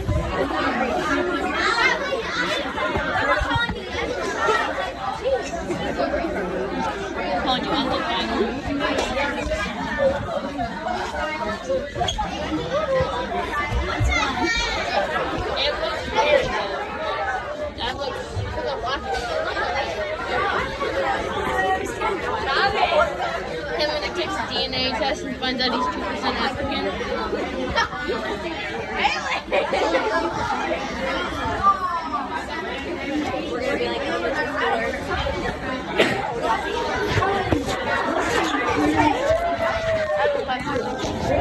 Calling you out like it looks very good. That looks him when he takes a DNA test and finds out he's 2% African. We're gonna be like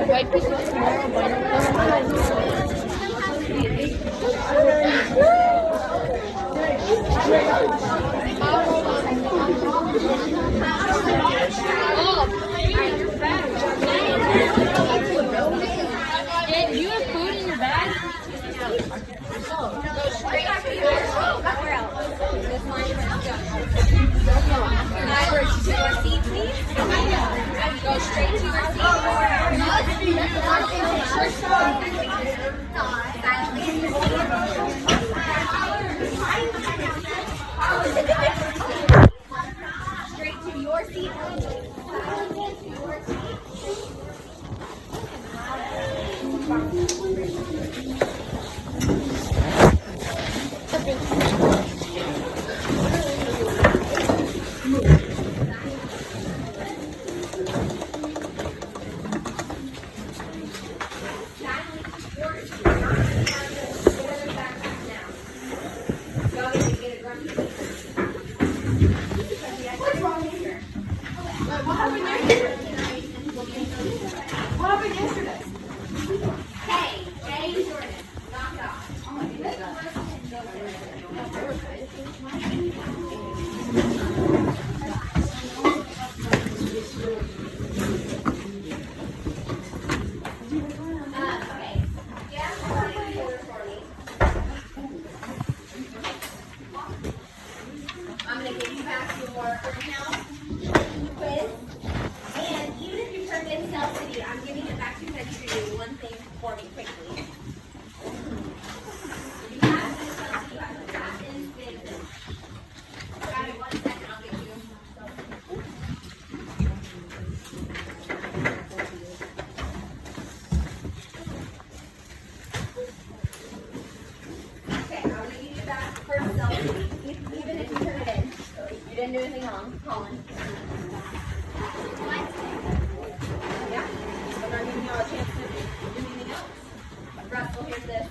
white people Did you have food in your bag? Go straight to your where else? This line to your seat, please. Go straight to your Straight to your seat. I'm going to give you back your quiz. And even if you turned in South City, I'm giving it back to you because you do one thing for me quickly. You have this South City, you have to pass in business. Got it, 1 second, I'll get you. Okay, I'm going to give you back for South City, even if you turn it in. You didn't do anything wrong, Colin. Yeah? But I'm giving y'all a chance to do anything else. Russell, here's this.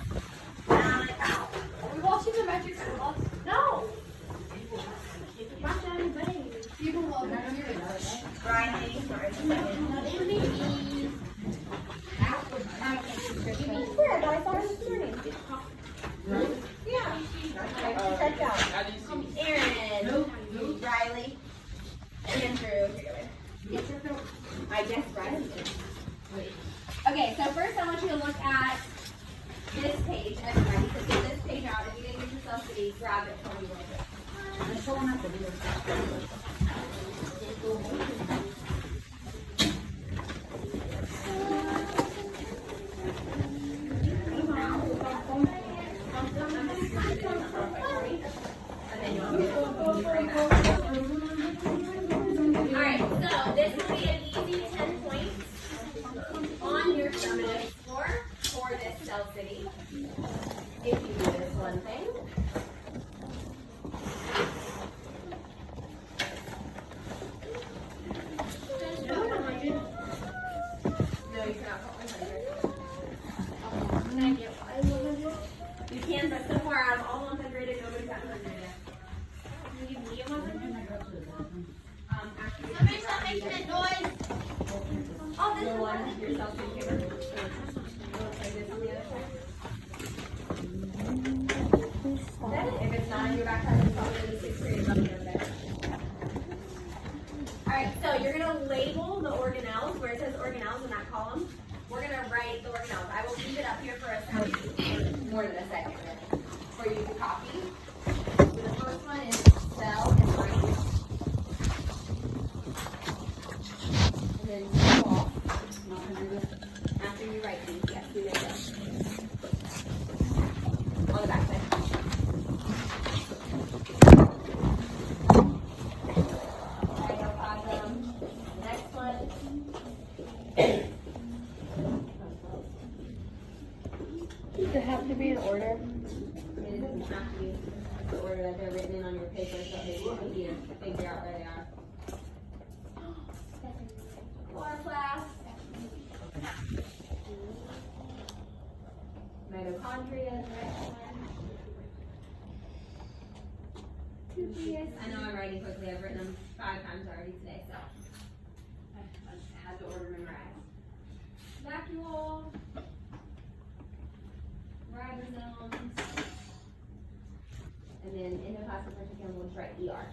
Are we watching the Magic School? No! Watch anybody. People love it. Riley, sorry. Where? I saw her this morning. Yeah. Check out. Aaron, Riley, Andrew. I guess Riley did. Okay, so first I want you to look at this page, everybody. So get this page out. If you didn't get yourself to grab it for me real quick. Alright, so this will be an easy 10 points on your summative score for this cell city. If you do this one thing. No, you cannot put 100. Can I get 100? You can, but so far out of all 100, nobody's got 100 yet. Can you give me a 100? Somebody stop making that noise! Oh, this is one. Yourself in here. Like this on the other side. more than a second for you to copy. So the first one is spell and write. And then go off. After you write these, yes, do this. On the back side. Alright, no problem. Next one. Does it have to be in order? It doesn't have to be the order that they're written in on your paper, so it's easy to figure out where they are. Chloroplast. Mitochondria is the next one. Nucleus. I know I'm writing quickly. I've written them 5 times already today, so I have the order memorized. Vacuole. Ribosomes. And then endoplasmic reticulum, we'll just write ER.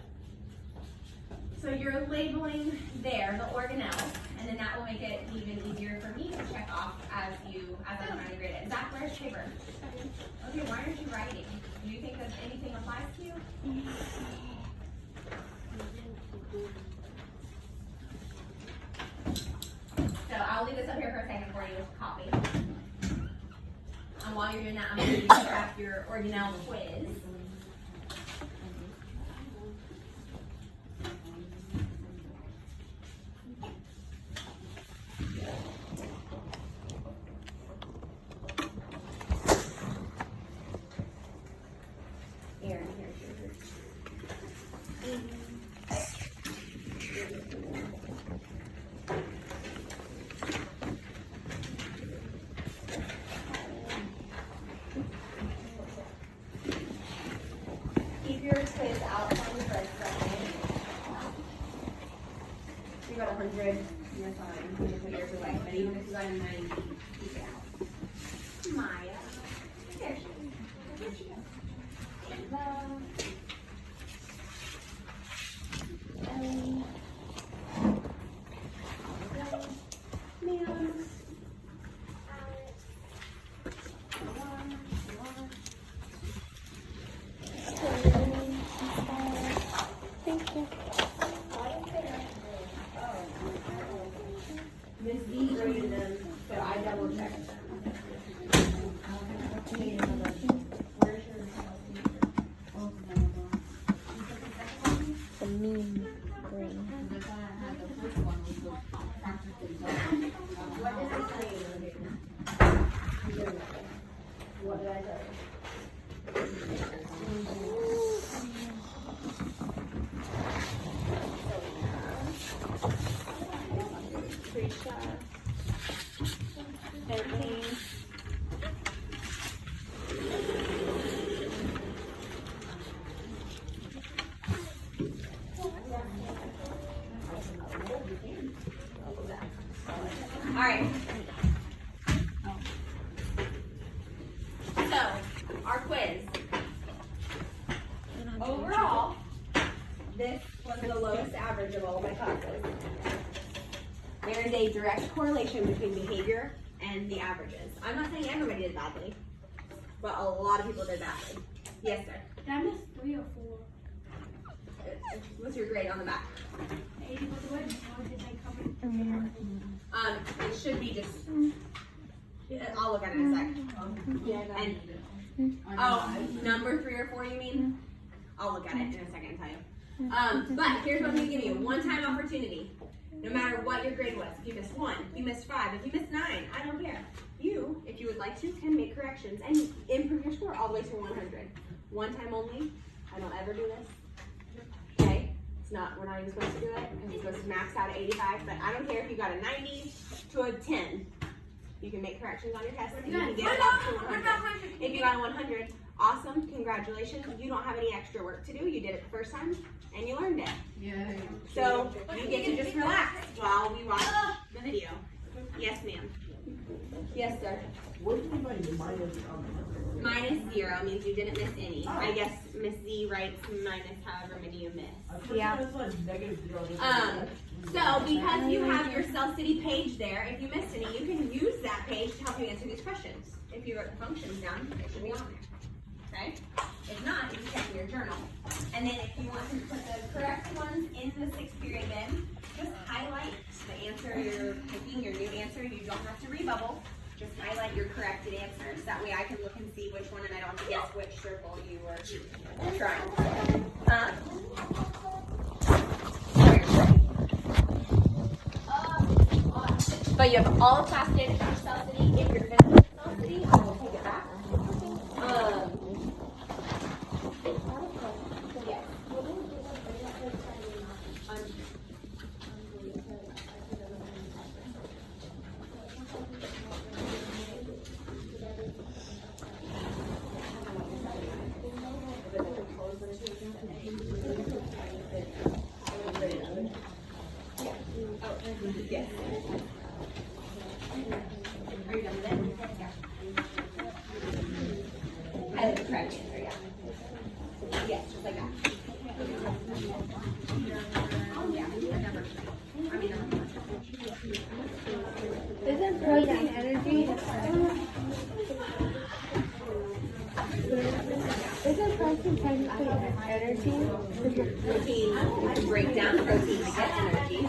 So you're labeling there the organelles, and then that will make it even easier for me to check off as I'm trying to grade it. Zach, where's paper? Okay, why aren't you writing? Do you think that anything applies to you? So I'll leave this up here for a second for you to copy. And while you're doing that, I'm going to check out your organelle quiz. Keep your quiz out for me for a second. You got 100, you're fine. You can put yours away. But even if you got a 90, keep it out. Maya. There she is. There she goes. Thank you. Miss D graded them, so I double checked them. Where's your The mean green. What does it say? What did I tell you? Pre-shot. 13. All right. So, our quiz. Overall, this was the lowest average of all my classes. There is a direct correlation between behavior and the averages. I'm not saying everybody did badly, but a lot of people did badly. Yes, sir. Did I miss 3 or 4? What's your grade on the back? 80 was the word. How did they come in? It should be just. I'll look at it in a sec. And number 3 or 4, you mean? I'll look at it in a second and tell you. But here's what I'm gonna give you: one-time opportunity. No matter what your grade was, if you missed 1, if you missed 5, if you missed 9, I don't care. You, if you would like to, can make corrections and improve your score all the way to 100. One time only. I don't ever do this. Okay? It's not. We're not even supposed to do it because you're supposed to max out at 85. But I don't care if you got a 90 to a 10. You can make corrections on your test and you can get it up to 100. If you got a 100, awesome, congratulations. You don't have any extra work to do. You did it the first time and you learned it. Yeah. So you get to just relax while we watch the video. Yes, ma'am. Yes, sir. What do you mean by minus? Minus 0 means you didn't miss any. I guess Miss Z writes minus however many you missed. Yeah. So because you have your Self City page there, if you missed any, you can use that page to help you answer these questions. if you wrote the functions down, it should be on there. Okay? If not, you can check in your journal. And then if you want to put the correct ones in the 6th period bin, just highlight the answer you're picking, your new answer. You don't have to rebubble. Just highlight your corrected answers. That way I can look and see which one and I don't have to guess which circle you were trying. But you have all of class data for South City. If you're finished with South City, I will take it back. Yes. Yes. Are you done with it? Yeah. I like the correct answer, yeah. Yes, just like that. Oh, yeah, number 3. I mean, number 1. Isn't protein energy? Isn't protein technically energy? Protein, you can break down protein to get energy.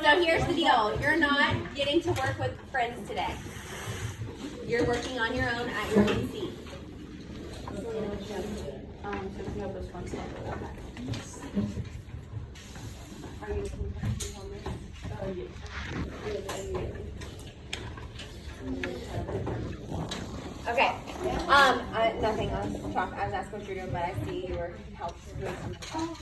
So here's the deal. You're not getting to work with friends today. You're working on your own at your own seat. Okay. Nothing else. I was asking what you're doing, but I see you were helping doing something.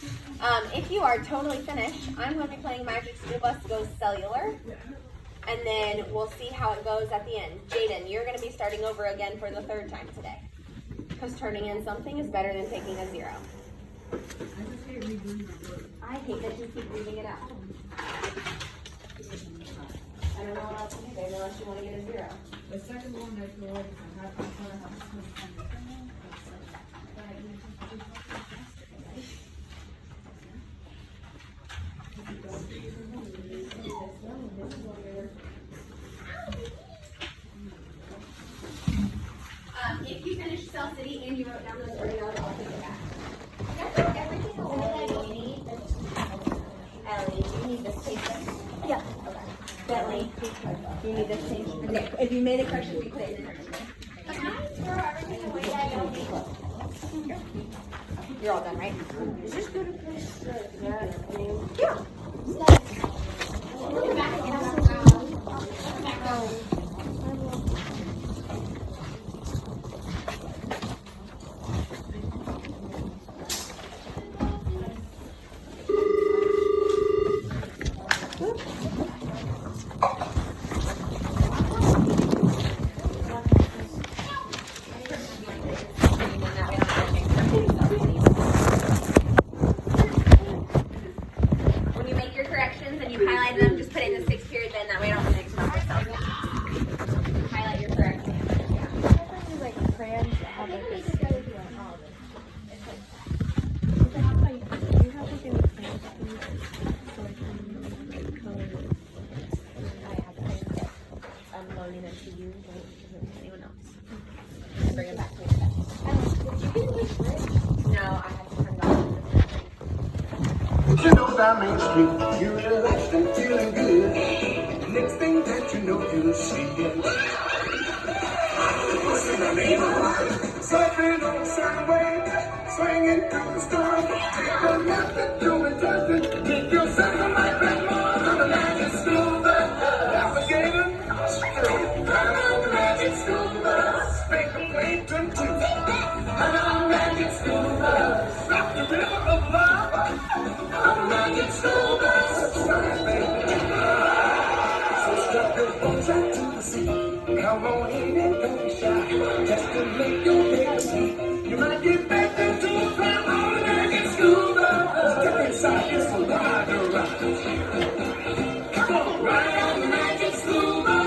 If you are totally finished, I'm going to be playing Magic School Bus Goes Cellular, and then we'll see how it goes at the end. Jaden, you're going to be starting over again for the 3rd time today, because turning in something is better than taking a 0. I hate that you keep reading it out. I don't know what else to do unless you want to get a 0. The second one I feel like I thought I have to if you finish Cell City and you wrote down those ordeals, I'll take it back. Ellie, do you need this paper? Yeah. Okay. Bentley, do you need this page? Okay. If you made a correction, we put it in there. Can I throw everything away that I don't need? You're all done, right? Is this good? Yeah. Yeah. When you make your corrections and you highlight them, just put it in the 6th period bin. That way I don't mix them up myself. Highlight your corrections. Like crayons that have like this. I'm loaning it to you. Don't give it to anyone else. Bring it back to me. Did you get this bridge? No, I have to turn it off. You know down Main Street, you relaxed and feeling good. Next thing that you know, you'll see it. What's in the neighborhood? Surfing on Srry, swinging through the storm. Take a method to it, just it. Make yourself a mic and more on the Magic School Bus. Navigator, straight down on the Magic School Bus. Make a plane turn to on the Magic School Bus. Stop the river of love. On the Magic School Bus. So strap your bones out to the sea. Come on in and don't be shy. Just to make your baby see. You might get back into a clown on the Magic School Bus. Step inside, it's a ride around. Come on, ride on the Magic School Bus.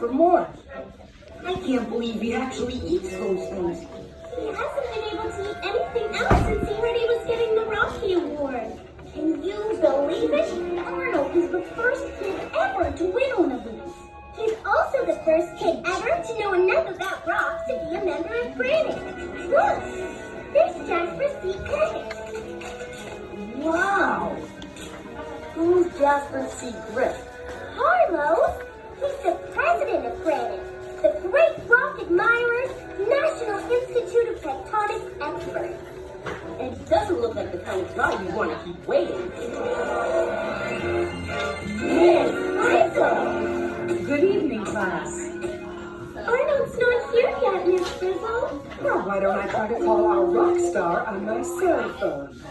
for more. I can't believe he actually eats those things. He hasn't been able to eat anything else since he heard he was getting the Rocky Award. Can you believe it? Arnold is the first kid ever to win one of these. He's also the first kid ever to know enough about rocks to be a member of granite. Look, there's Jasper C. Cricket. Wow! Who's Jasper C. Griff? Harlow, he's the president of Granite, the Great Rock Admirers, National Institute of Tectonics expert. It doesn't look like the kind of guy you want to keep waiting. Good evening, class. Arnold's not here yet, Miss Frizzle. Well, why don't I try to call our rock star on my cell phone?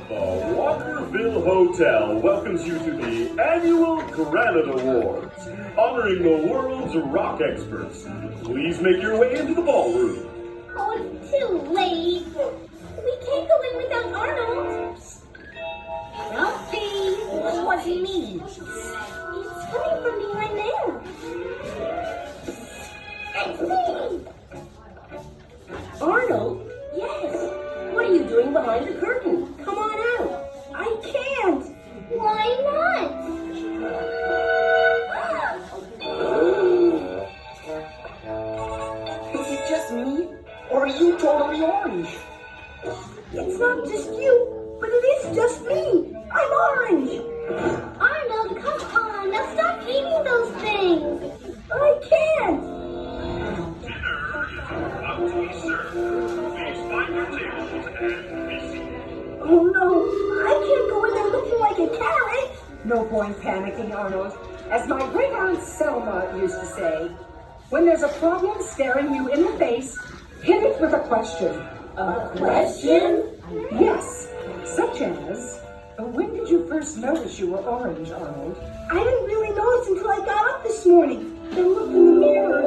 The Walkerville Hotel welcomes you to the annual Granite Awards, honoring the world's rock experts. Please make your way into the ballroom. Oh, it's too late. We can't go in without Arnold. Ralphie, what do you mean? It's coming from behind there. It's me. Arnold? Yes. What are you doing behind the curtain? Come on out. I can't. Why not? Is it just me? Or are you totally orange? It's not just you, but it is just me. I'm orange. Arnold, come on. Now stop eating those things. I can't. Dinner is about to be served. Please find your tables and be seated. Oh no, I can't go in there looking like a carrot. No point panicking, Arnold. As my great aunt Selma used to say, when there's a problem staring you in the face, hit it with a question. A question? Yes, such as, when did you first notice you were orange, Arnold? I didn't really notice until I got up this morning. Then looked in the mirror.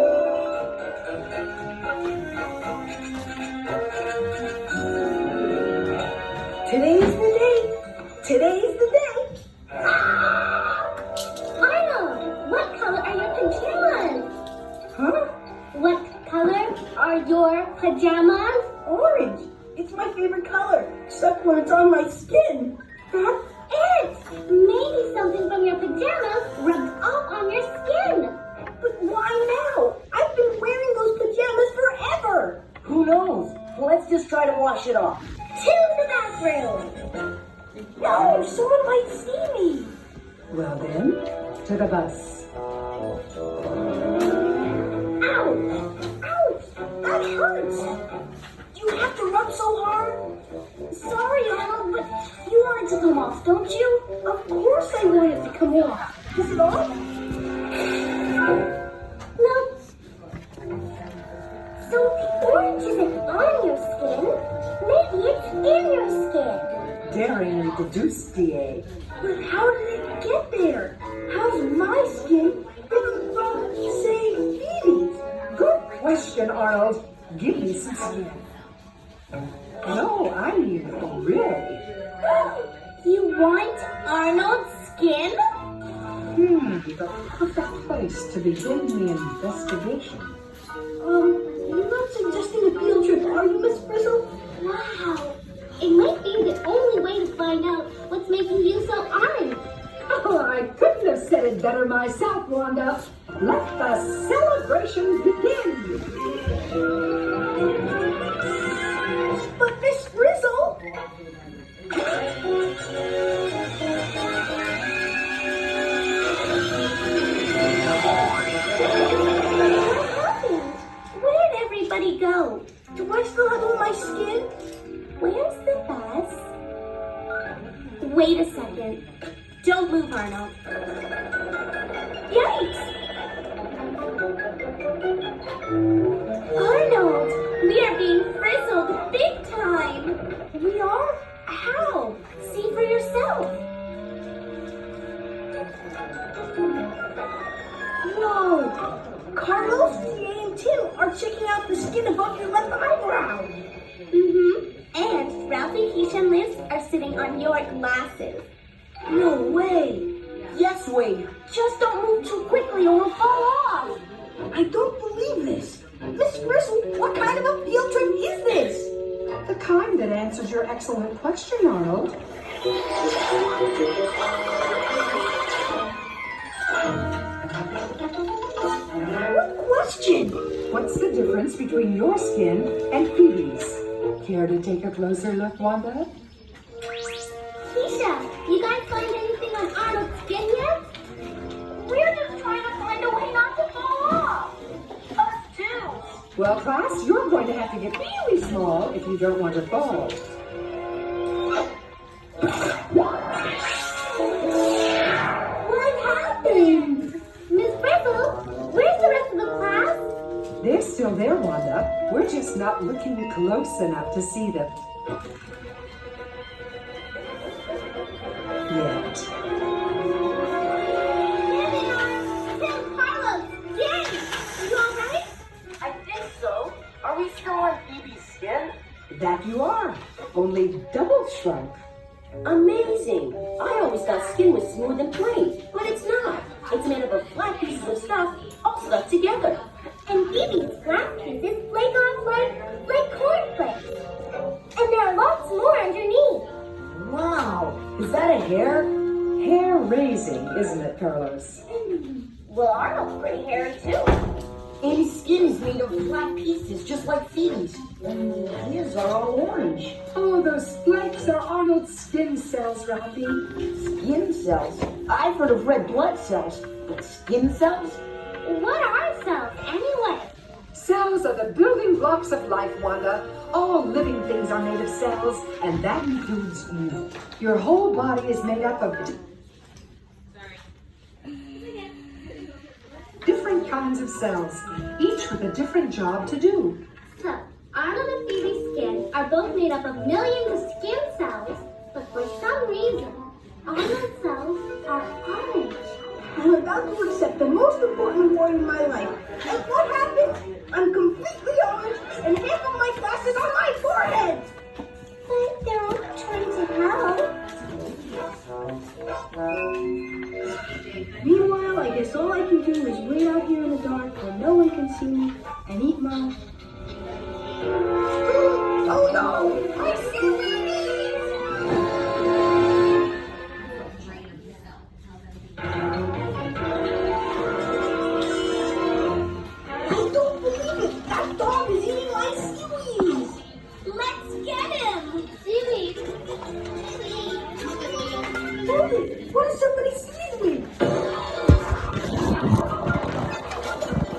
Today's the day. Today's the day. Arnold, what color are your pajamas? Huh? What color are your pajamas? Orange. It's my favorite color, except when it's on my skin. That's it. Maybe something from your pajamas rubbed off on your skin. But why now? I've been wearing those pajamas forever. Who knows? Let's just try to wash it off. To the bathroom. No, someone might see me. Well then, to the bus. Ouch! Ouch! That hurts! Do you have to rub so hard? Sorry, Arnold, but you want it to come off, don't you? Of course I want it to come off. Is it off? No. So the orange isn't on your skin. Maybe it's in your skin. Daringly deduced, DA. But how did it get there? How's my skin gonna rub, say, Phoebe's? Good question, Arnold. Give me some skin. No, I mean really. You want Arnold's skin? The perfect place to begin the investigation. You're not suggesting a field trip, are you, Miss Frizzle? Wow. It might be the only way to find out what's making you so orange. Oh, I couldn't have said it better myself, Wanda. Let the celebration begin. But Miss Frizzle... Where'd everybody go? Do I still have all my skin? Where's the bus? Wait a second. Don't move, Arnold. Yikes! Arnold, we are being frizzled big time. We are? How? See for yourself. Whoa! Carlos, DA, and Tim are checking out the skin above your left eyebrow. And Ralphie, Keisha, and Liz are sitting on your glasses. No way. Yes, Wade. Just don't move too quickly or we'll fall off. I don't believe this. Miss Gristle, what kind of a field trip is this? The kind that answers your excellent question, Arnold. What question? What's the difference between your skin and Phoebe's? Care to take a closer look, Wanda? Keisha, you guys find anything on Arnold's skin yet? We're just trying to find a way not to fall off. Us too. Well, class, you're going to have to get really small if you don't want to fall. What happened? Miss Bristle, where's the rest of the class? They're still there, Wanda. We're just not looking close enough to see them. Yet. There they are. Tim, Carlos, Danny. You all right? I think so. Are we still on Phoebe's skin? That you are. Only double shrunk. Amazing! I always thought skin was smooth and plain, but it's not. It's made up of flat pieces of stuff all stuck together. And Phoebe's flat pieces flake off like cornflakes. And there are lots more underneath. Wow! Is that a hair? Hair raising, isn't it, Carlos? Well, Arnold's pretty hairy too. And his skin is made of flat pieces, just like Phoebe's. And his are all orange. Oh, those flakes are Arnold's skin cells, Ralphie. Skin cells? I've heard of red blood cells, but skin cells? What are cells anyway? Cells are the building blocks of life, Wanda. All living things are made of cells, and that includes you. Your whole body is made up of different kinds of cells, each with a different job to do. So, Arnold and Phoebe's skin are both made up of millions of skin cells, but for some reason, Arnold's cells are orange. I'm about to accept the most important award in my life. And what happened? I'm completely orange, and half of my class is on my forehead. But they're all trying to help. Meanwhile, I guess all I can do is wait out here in the dark where no one can see me and eat my... Oh no! I see I don't believe it! That dog is eating my seaweeds! Let's get him! Seaweed! Hold it! What if somebody sees me?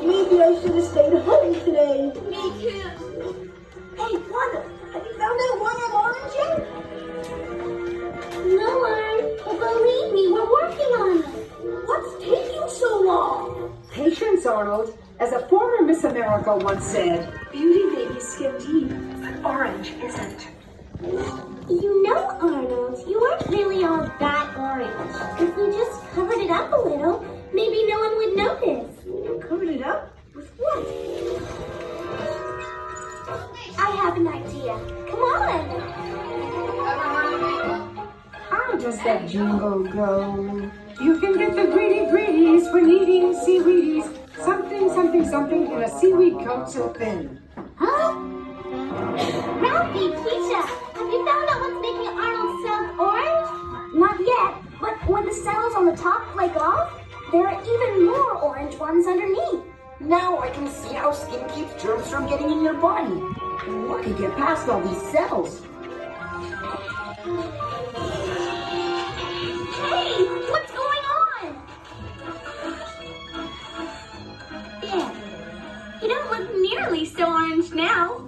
Maybe I should have stayed home today. Me too. Hey, Wanda, have you found out why I'm orange yet? No one, but believe me, we're working on it. What's taking so long? Patience, Arnold. As a former Miss America once said, beauty may be skin deep, but orange isn't. You know, Arnold, you aren't really all that orange. If we just covered it up a little, maybe no one would notice. Covered it up? With what? I have an idea. Come on. How does that jingle go? You can get the greedies when eating seaweedies. Something, something, something in a seaweed coat so thin. Huh? Ralphie, Keisha, have you found out what's making Arnold's cells orange? Not yet, but when the cells on the top flake off, there are even more orange ones underneath. Now I can see how skin keeps germs from getting in your body. What could get past all these cells? Hey, what's going on? There. You don't look nearly so orange now.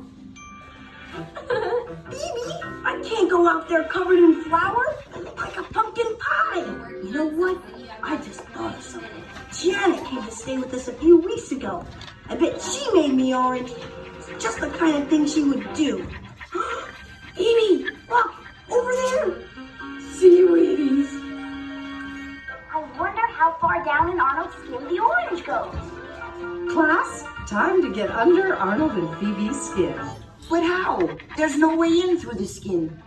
Phoebe, I can't go out there covered in flour. I look like a pumpkin pie. You know what? I just thought of something. Janet came to stay with us a few weeks ago. I bet she made me orange. It's just the kind of thing she would do. Phoebe, look, over there. Seaweedies. I wonder how far down in Arnold's skin the orange goes. Class, time to get under Arnold and Phoebe's skin. But how? There's no way in through the skin.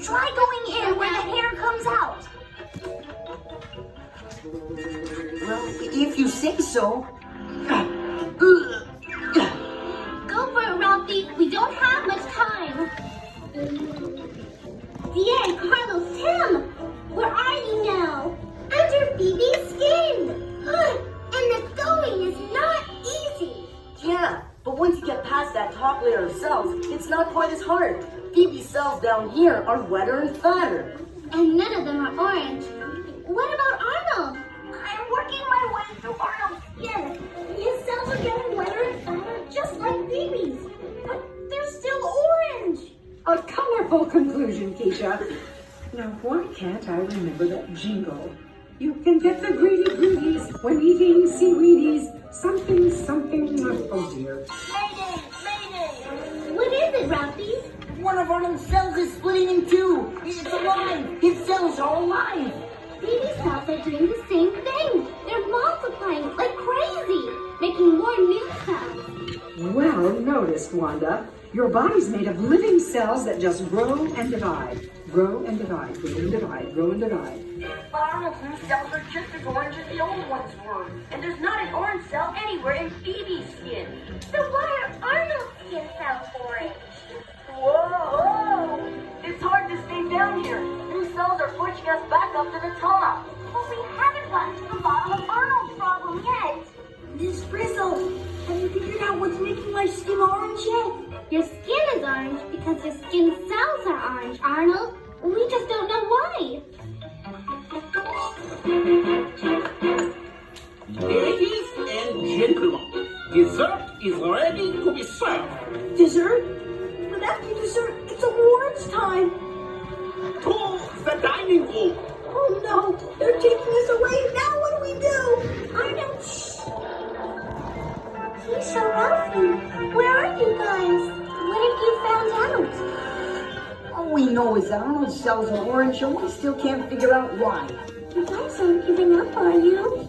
Try going in where the hair Well, if you say so. Go for it, Ralphie. We don't have much time. Dear Carlos, Tim, where are you now? Under Phoebe's skin. And the going is not easy. Yeah, but once you get past that top layer of cells, it's not quite as hard. Phoebe's cells down here are wetter and fatter. And none of them are orange. What about Arnold? I'm working my way through Arnold's skin. His cells are getting wetter and fatter just like Phoebe's. But they're still orange. A colorful conclusion, Keisha. Now, why can't I remember that jingle? You can get the greedy greedies when eating seaweedies. Something, something, oh dear. Mayday! What is it, Ralphie? One of Arnold's cells is splitting in two. It's alive. His cells are alive. Phoebe's cells are doing the same thing. They're multiplying like crazy, making more new cells. Well noticed, Wanda. Your body's made of living cells that just grow and divide. Grow and divide, grow and divide, grow and divide. But Arnold's new cells are just as orange as the old ones were. And there's not an orange cell anywhere in Phoebe's skin. So why are Arnold's skin cells orange? Whoa! It's hard to stay down here. New cells are pushing us back up to the top. But we haven't gotten to the bottom of Arnold's problem yet. Miss Frizzle, have you figured out what's making my skin orange yet? Your skin is orange because your skin cells are orange, Arnold. We just don't know why. Ladies and gentlemen, dessert is ready to be served. Dessert? But after dessert, it's awards time. To the dining room. Oh no, they're taking us away. Now what do we do? Arnold, shh. Keisha, Ralphie, where are you guys? What have you found out? All we know is that Arnold's cells are orange and we still can't figure out why. You guys aren't giving up, are you?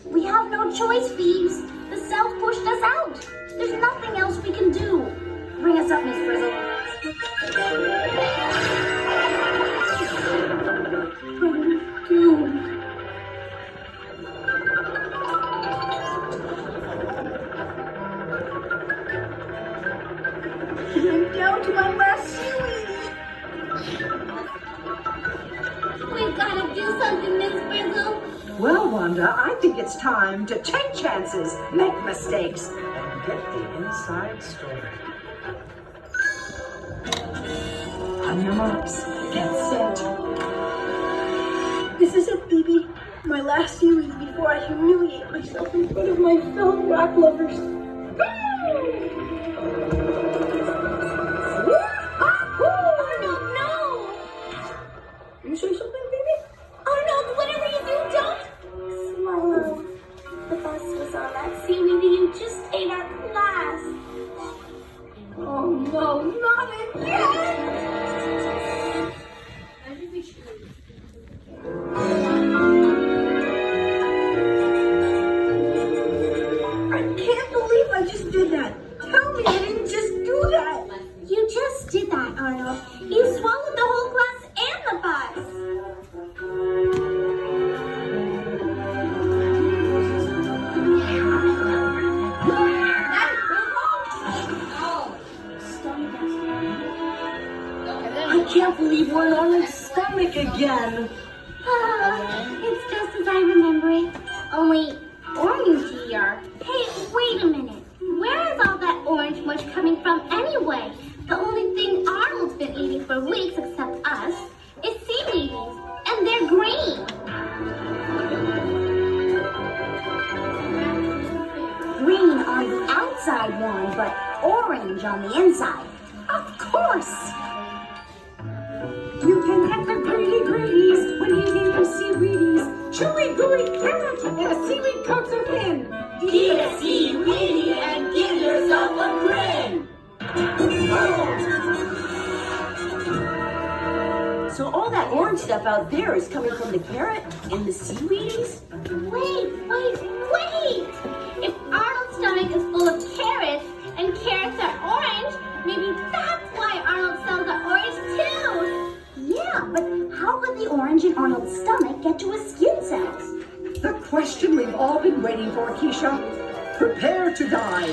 We have no choice, Phoebes. The cells pushed us out. There's nothing else we can do. Bring us up, Miss Frizzle. I'm down to my last seaweed. We've got to do something, Miss Frizzle. Well, Wanda, I think it's time to take chances, make mistakes, and get the inside story. On your marks, get set. This is it, Phoebe. My last seaweed before I humiliate myself in front of my fellow rock lovers. Arnold, no! You say something, baby? Arnold, whatever you do, don't! Smile. The bus was on that seaweed and you just ate our class. Oh no, not again! I can't believe I just did that. Tell me I didn't just do that. You just did that, Arnold. You swallowed the whole class and the bus. I can't believe we're on his stomach again. It's just as I remember it. Only orangier. Hey, wait a minute. Where is all that orange mush coming from anyway? The only thing Arnold's been eating for weeks, except us, is seaweedies. And they're green. Green on the outside one, but orange on the inside. Of course. You can get the greedy greedies when eating seaweedies. Chewy gooey carrot and a seaweed coat so thin. Eat a seaweedy and give yourself a grin. So all that orange stuff out there is coming from the carrot and the seaweedies? Wait! If Arnold's stomach is full of carrots and carrots are orange, maybe that's why Arnold's cells are orange too! Yeah, but how would the orange in Arnold's stomach get to his skin cells? question we've all been waiting for, Keisha. Prepare to die.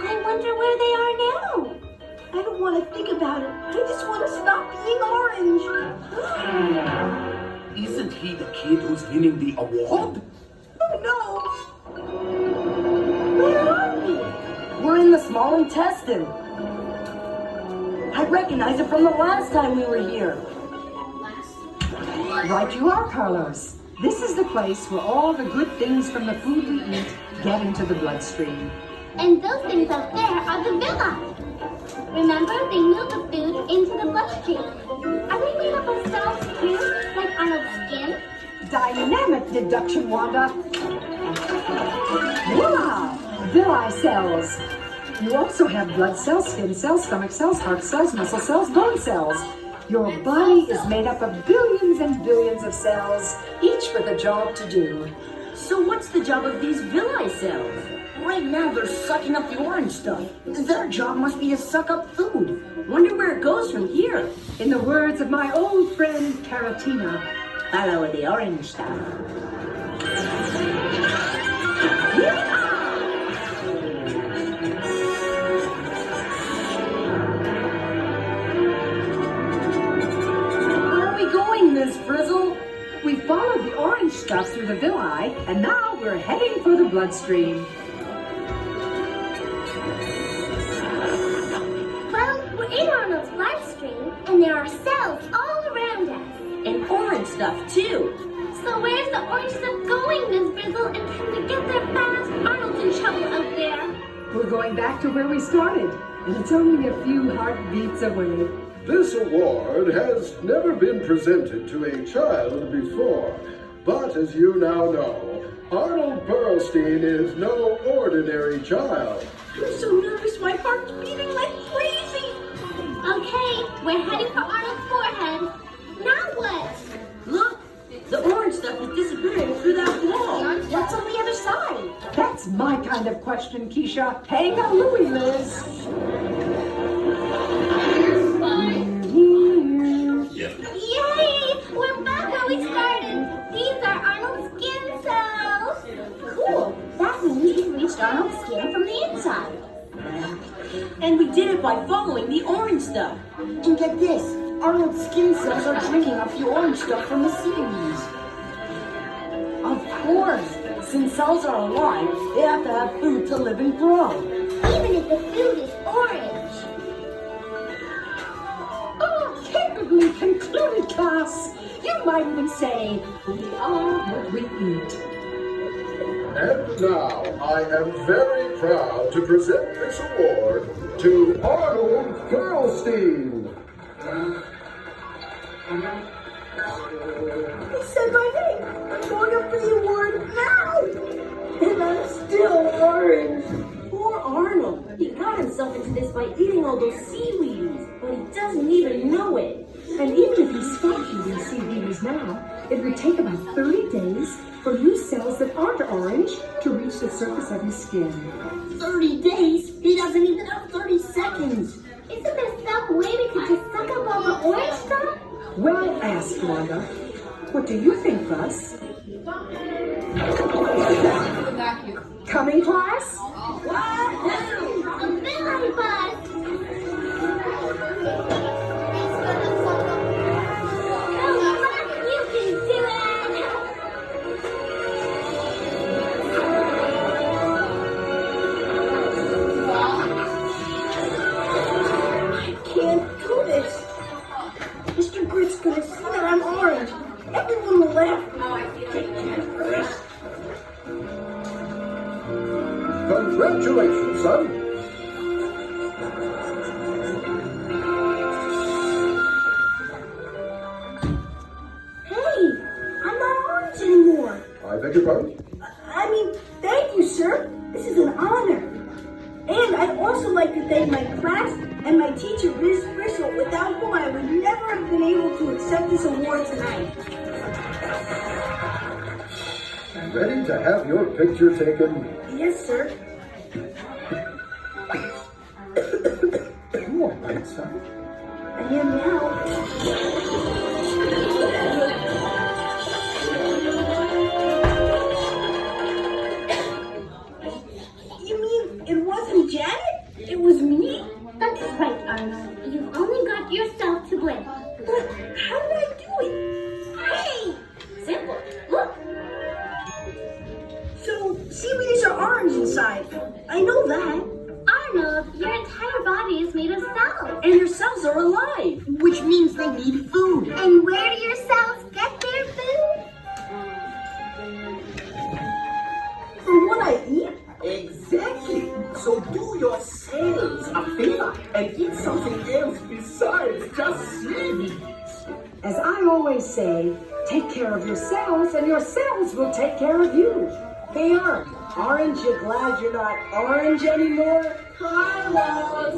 I wonder where they are now. I don't want to think about it. I just want to stop being orange. Isn't he the kid who's winning the award? Oh no! Where are we? We're in the small intestine. I recognize it from the last time we were here. Right you are, Carlos. This is the place where all the good things from the food we eat get into the bloodstream. And those things out there are the villi. Remember, they move the food into the bloodstream. Are they made up of cells too, like Arnold's skin? Dynamic deduction, Wanda. Voila! Villi cells. You also have blood cells, skin cells, stomach cells, heart cells, muscle cells, bone cells. Your body is made up of billions and billions of cells, each with a job to do. So what's the job of these villi cells? Right now they're sucking up the orange stuff. Their job must be to suck up food. Wonder where it goes from here. In the words of my old friend Caratina, follow the orange stuff. Where are we going, Miss Frizzle? We followed the orange stuff through the villi, and now we're heading for the bloodstream. Well, we're in Arnold's bloodstream, and there are cells all around us. And orange stuff, too. So where's the orange stuff going, Miss Frizzle? And can we get there fast? Arnold's in trouble out there. We're going back to where we started, and it's only a few heartbeats away. This award has never been presented to a child before, but as you now know, Arnold Pearlstein is no ordinary child. I'm so nervous, my heart's beating like crazy. Okay, we're heading for Arnold's forehead. Now what? Look, the orange stuff is disappearing through that wall. What's on the other side? That's my kind of question, Keisha. Hang on, Louie, Liz. Yay! We're back where we started. These are Arnold's skin cells. Cool. That means we reached Arnold's skin from the inside. And we did it by following the orange stuff. And get this, Arnold's skin cells are drinking up the orange stuff from the seeds. Of course. Since cells are alive, they have to have food to live and grow. Even if the food is orange. Oh, capably concluded, class. You might even say, we are what we eat. And now, I am very proud to present this award to Arnold Pearlstein. He said my name. I'm going up for the award now. And I'm still orange. Poor Arnold. He got himself into this by eating all those seaweeds, but he doesn't even know it. And even if he stopped eating seaweeds now, it would take about 30 days for new cells that aren't orange to reach the surface of his skin. 30 days? He doesn't even have 30 seconds. Isn't there some way we could just suck up all the orange stuff? Well asked, Wanda. What do you think, Buzz? Coming, class? A villi bus! Come on, you can do it! I can't do this. Mr. Grit's gonna see that I'm orange. Everyone will laugh. Take care for this. Congratulations, son. Hey, I'm not orange anymore. I beg your pardon? I mean, thank you, sir. This is an honor. And I'd also like to thank my class and my teacher, Ms. Bristol, without whom I would never have been able to accept this award tonight. Ready to have your picture taken? Yes, sir. You all right, son? I am now. You mean it wasn't Janet? It was me? That's right, Arnold. You've only got yourself to blame. But how did I do it? Hey! Simple. Look. So, seaweeds are orange inside. I know that. Arnold, your entire body is made of cells. And your cells are alive, which means they need food. And where do your cells get their food? From what I eat? Exactly. So do yourselves a favor and eat something else besides just seaweed. As I always say, take care of yourselves and your cells will take care of you. Hey, Orange, you glad you're not orange anymore? Carlos!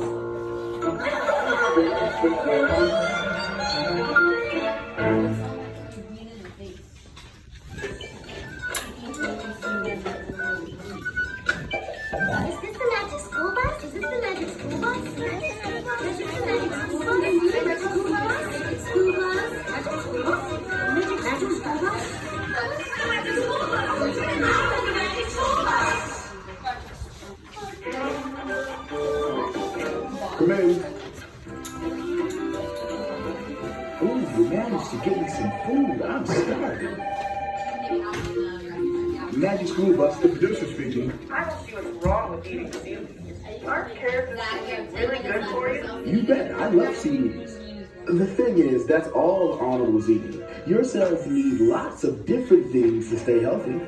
Is this the magic school bus? Is this the magic school bus? Is this the magic school bus? Magic school bus? School bus? Magic school bus? Magic school bus? Magic school bus? Magic school bus? Come in. Oh, you managed to get me some food. I'm starving. Magic School Bus, the producer speaking. I don't see what's wrong with eating seaweed. Aren't carrots and seaweed really good for you? You bet. I love seaweeds. The thing is, that's all Arnold was eating. Your cells need lots of different things to stay healthy.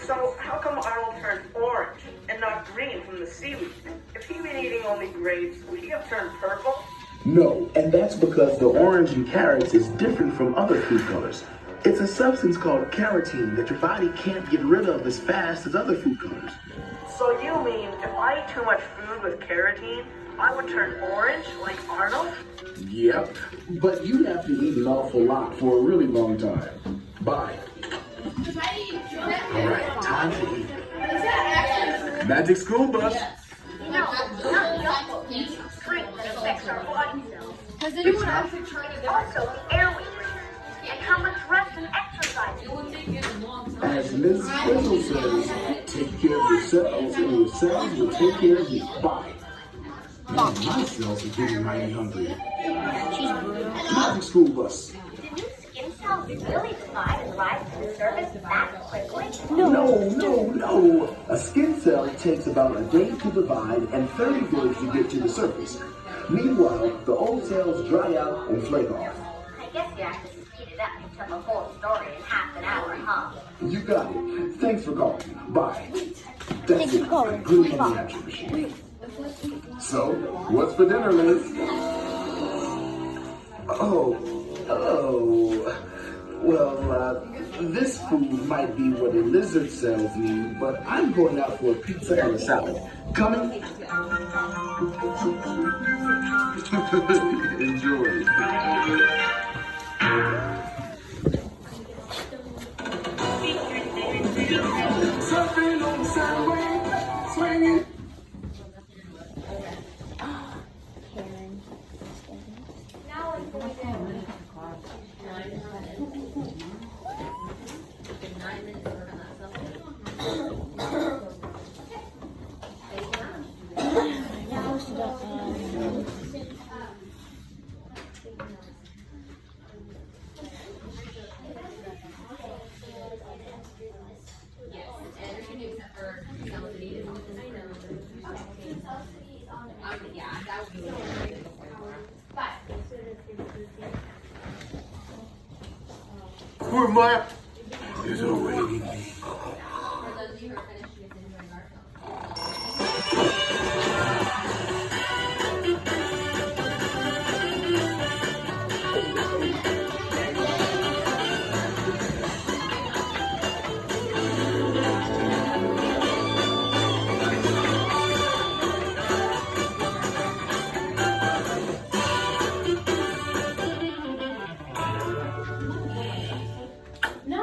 So how come Arnold turned orange and not green from the seaweed? If he'd been eating only grapes, would he have turned purple? No, and that's because the orange in carrots is different from other food colors. It's a substance called carotene that your body can't get rid of as fast as other food colors. So you mean if I eat too much food with carotene, I would turn orange like Arnold? Yep, but you'd have to eat an awful lot for a really long time. Bye. All right, time to eat. Magic School Bus. No, not your drink that affects our body cells. Has anyone actually tried it? Also, the air we breathe. And how much rest and exercise. It will take you a long time. As Ms. Frizzle says, take care of yourselves and your cells will take care of you. Bye. Man, my cells are getting mighty hungry. Magic School Bus. Did new skin cells really divide and rise to the surface that quickly? No. A skin cell takes about a day to divide and 30 days to get to the surface. Meanwhile, the old cells dry out and flake off. I guess you have to speed it up and tell the whole story in half an hour, huh? You got it. Thanks for calling. Bye. Thanks for calling. Put it on the answer machine. So, what's for dinner, Liz? Well, this food might be what a lizard cells need, but I'm going out for a pizza and a salad. Coming? Enjoy. Surfing on the Srry, swinging. Now I'm going down. Where my is awaiting me. No,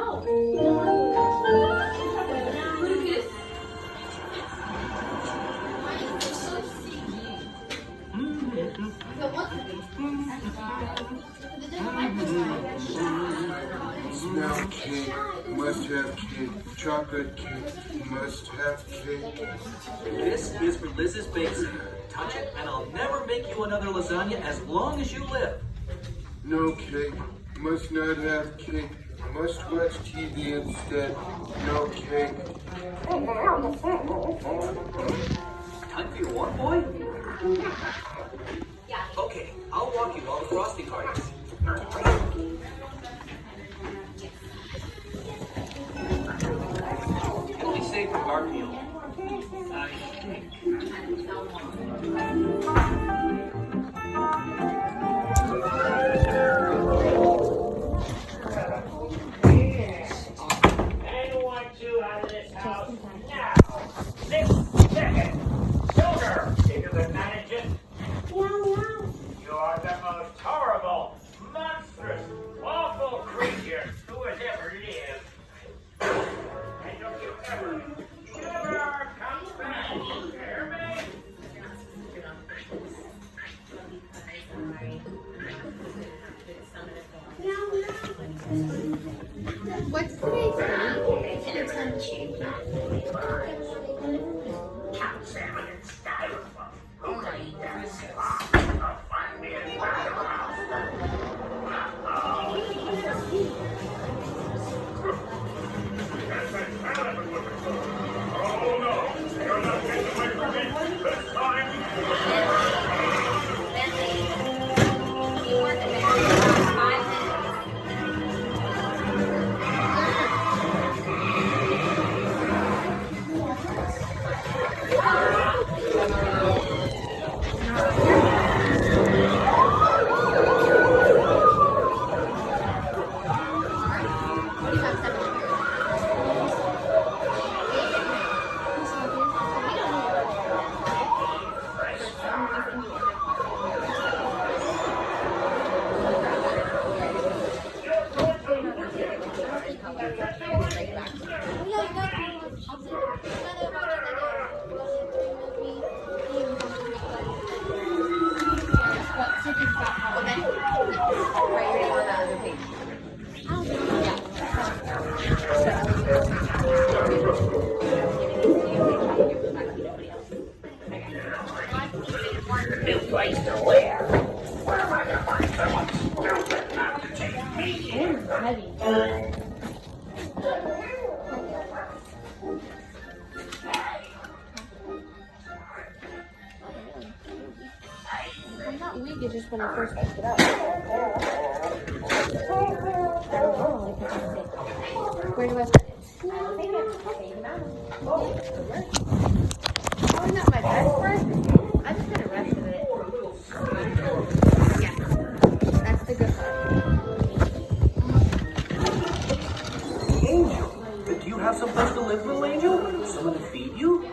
chocolate cake. Must have cake. This is for Liz's base. Touch it, and I'll never make you another lasagna as long as you live. No cake. Must not have cake. Must watch TV instead. No cake. Time for your walk, boy? Okay, I'll walk you while the frosting parties. It'll be safe for Garfield. I think. I want you out of this house now. This second. Sugar into the management. You are the most horrible, monstrous, awful creature who has ever lived. And don't you ever come back. Hear me? What's today's date? It's on Tuesday. Count salmon and styrofoam. Oh my goodness. Oh no, you're not getting away from me this time. New place to wear. Where am I gonna find someone stupid enough to take me? I'm not weak, it's just when I first picked it up. I don't know, like, where do I put it? Oh, not my best friend? I just got the rest of it. Yeah, that's the good part. Angel, do you have someplace to live, little angel? Someone to feed you?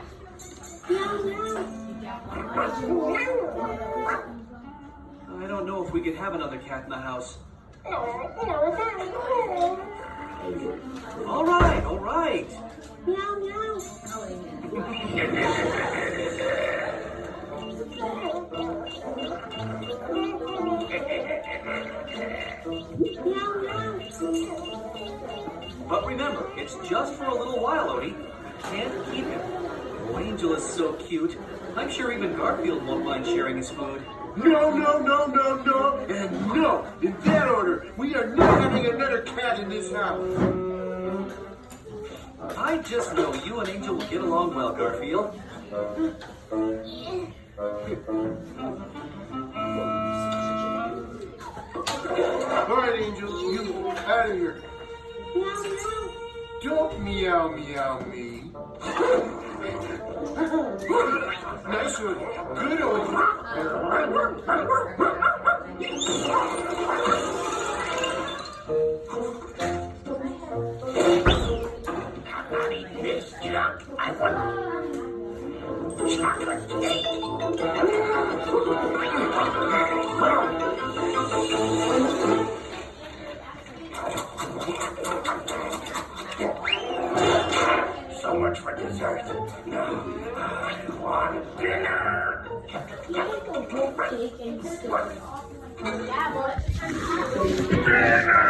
I don't know if we could have another cat in the house. All right, all right. But remember, it's just for a little while, Odie. You can't keep him. Oh, Angel is so cute. I'm sure even Garfield won't mind sharing his food. No, no, no, no, no, and no. In that order, we are not having another cat in this house. I just know you and Angel will get along well, Garfield. All right, Angel, you out of here. Don't meow, meow me. Nice one. Good This junk, I want chocolate cake. So much for dessert. Now, I want dinner. Dinner.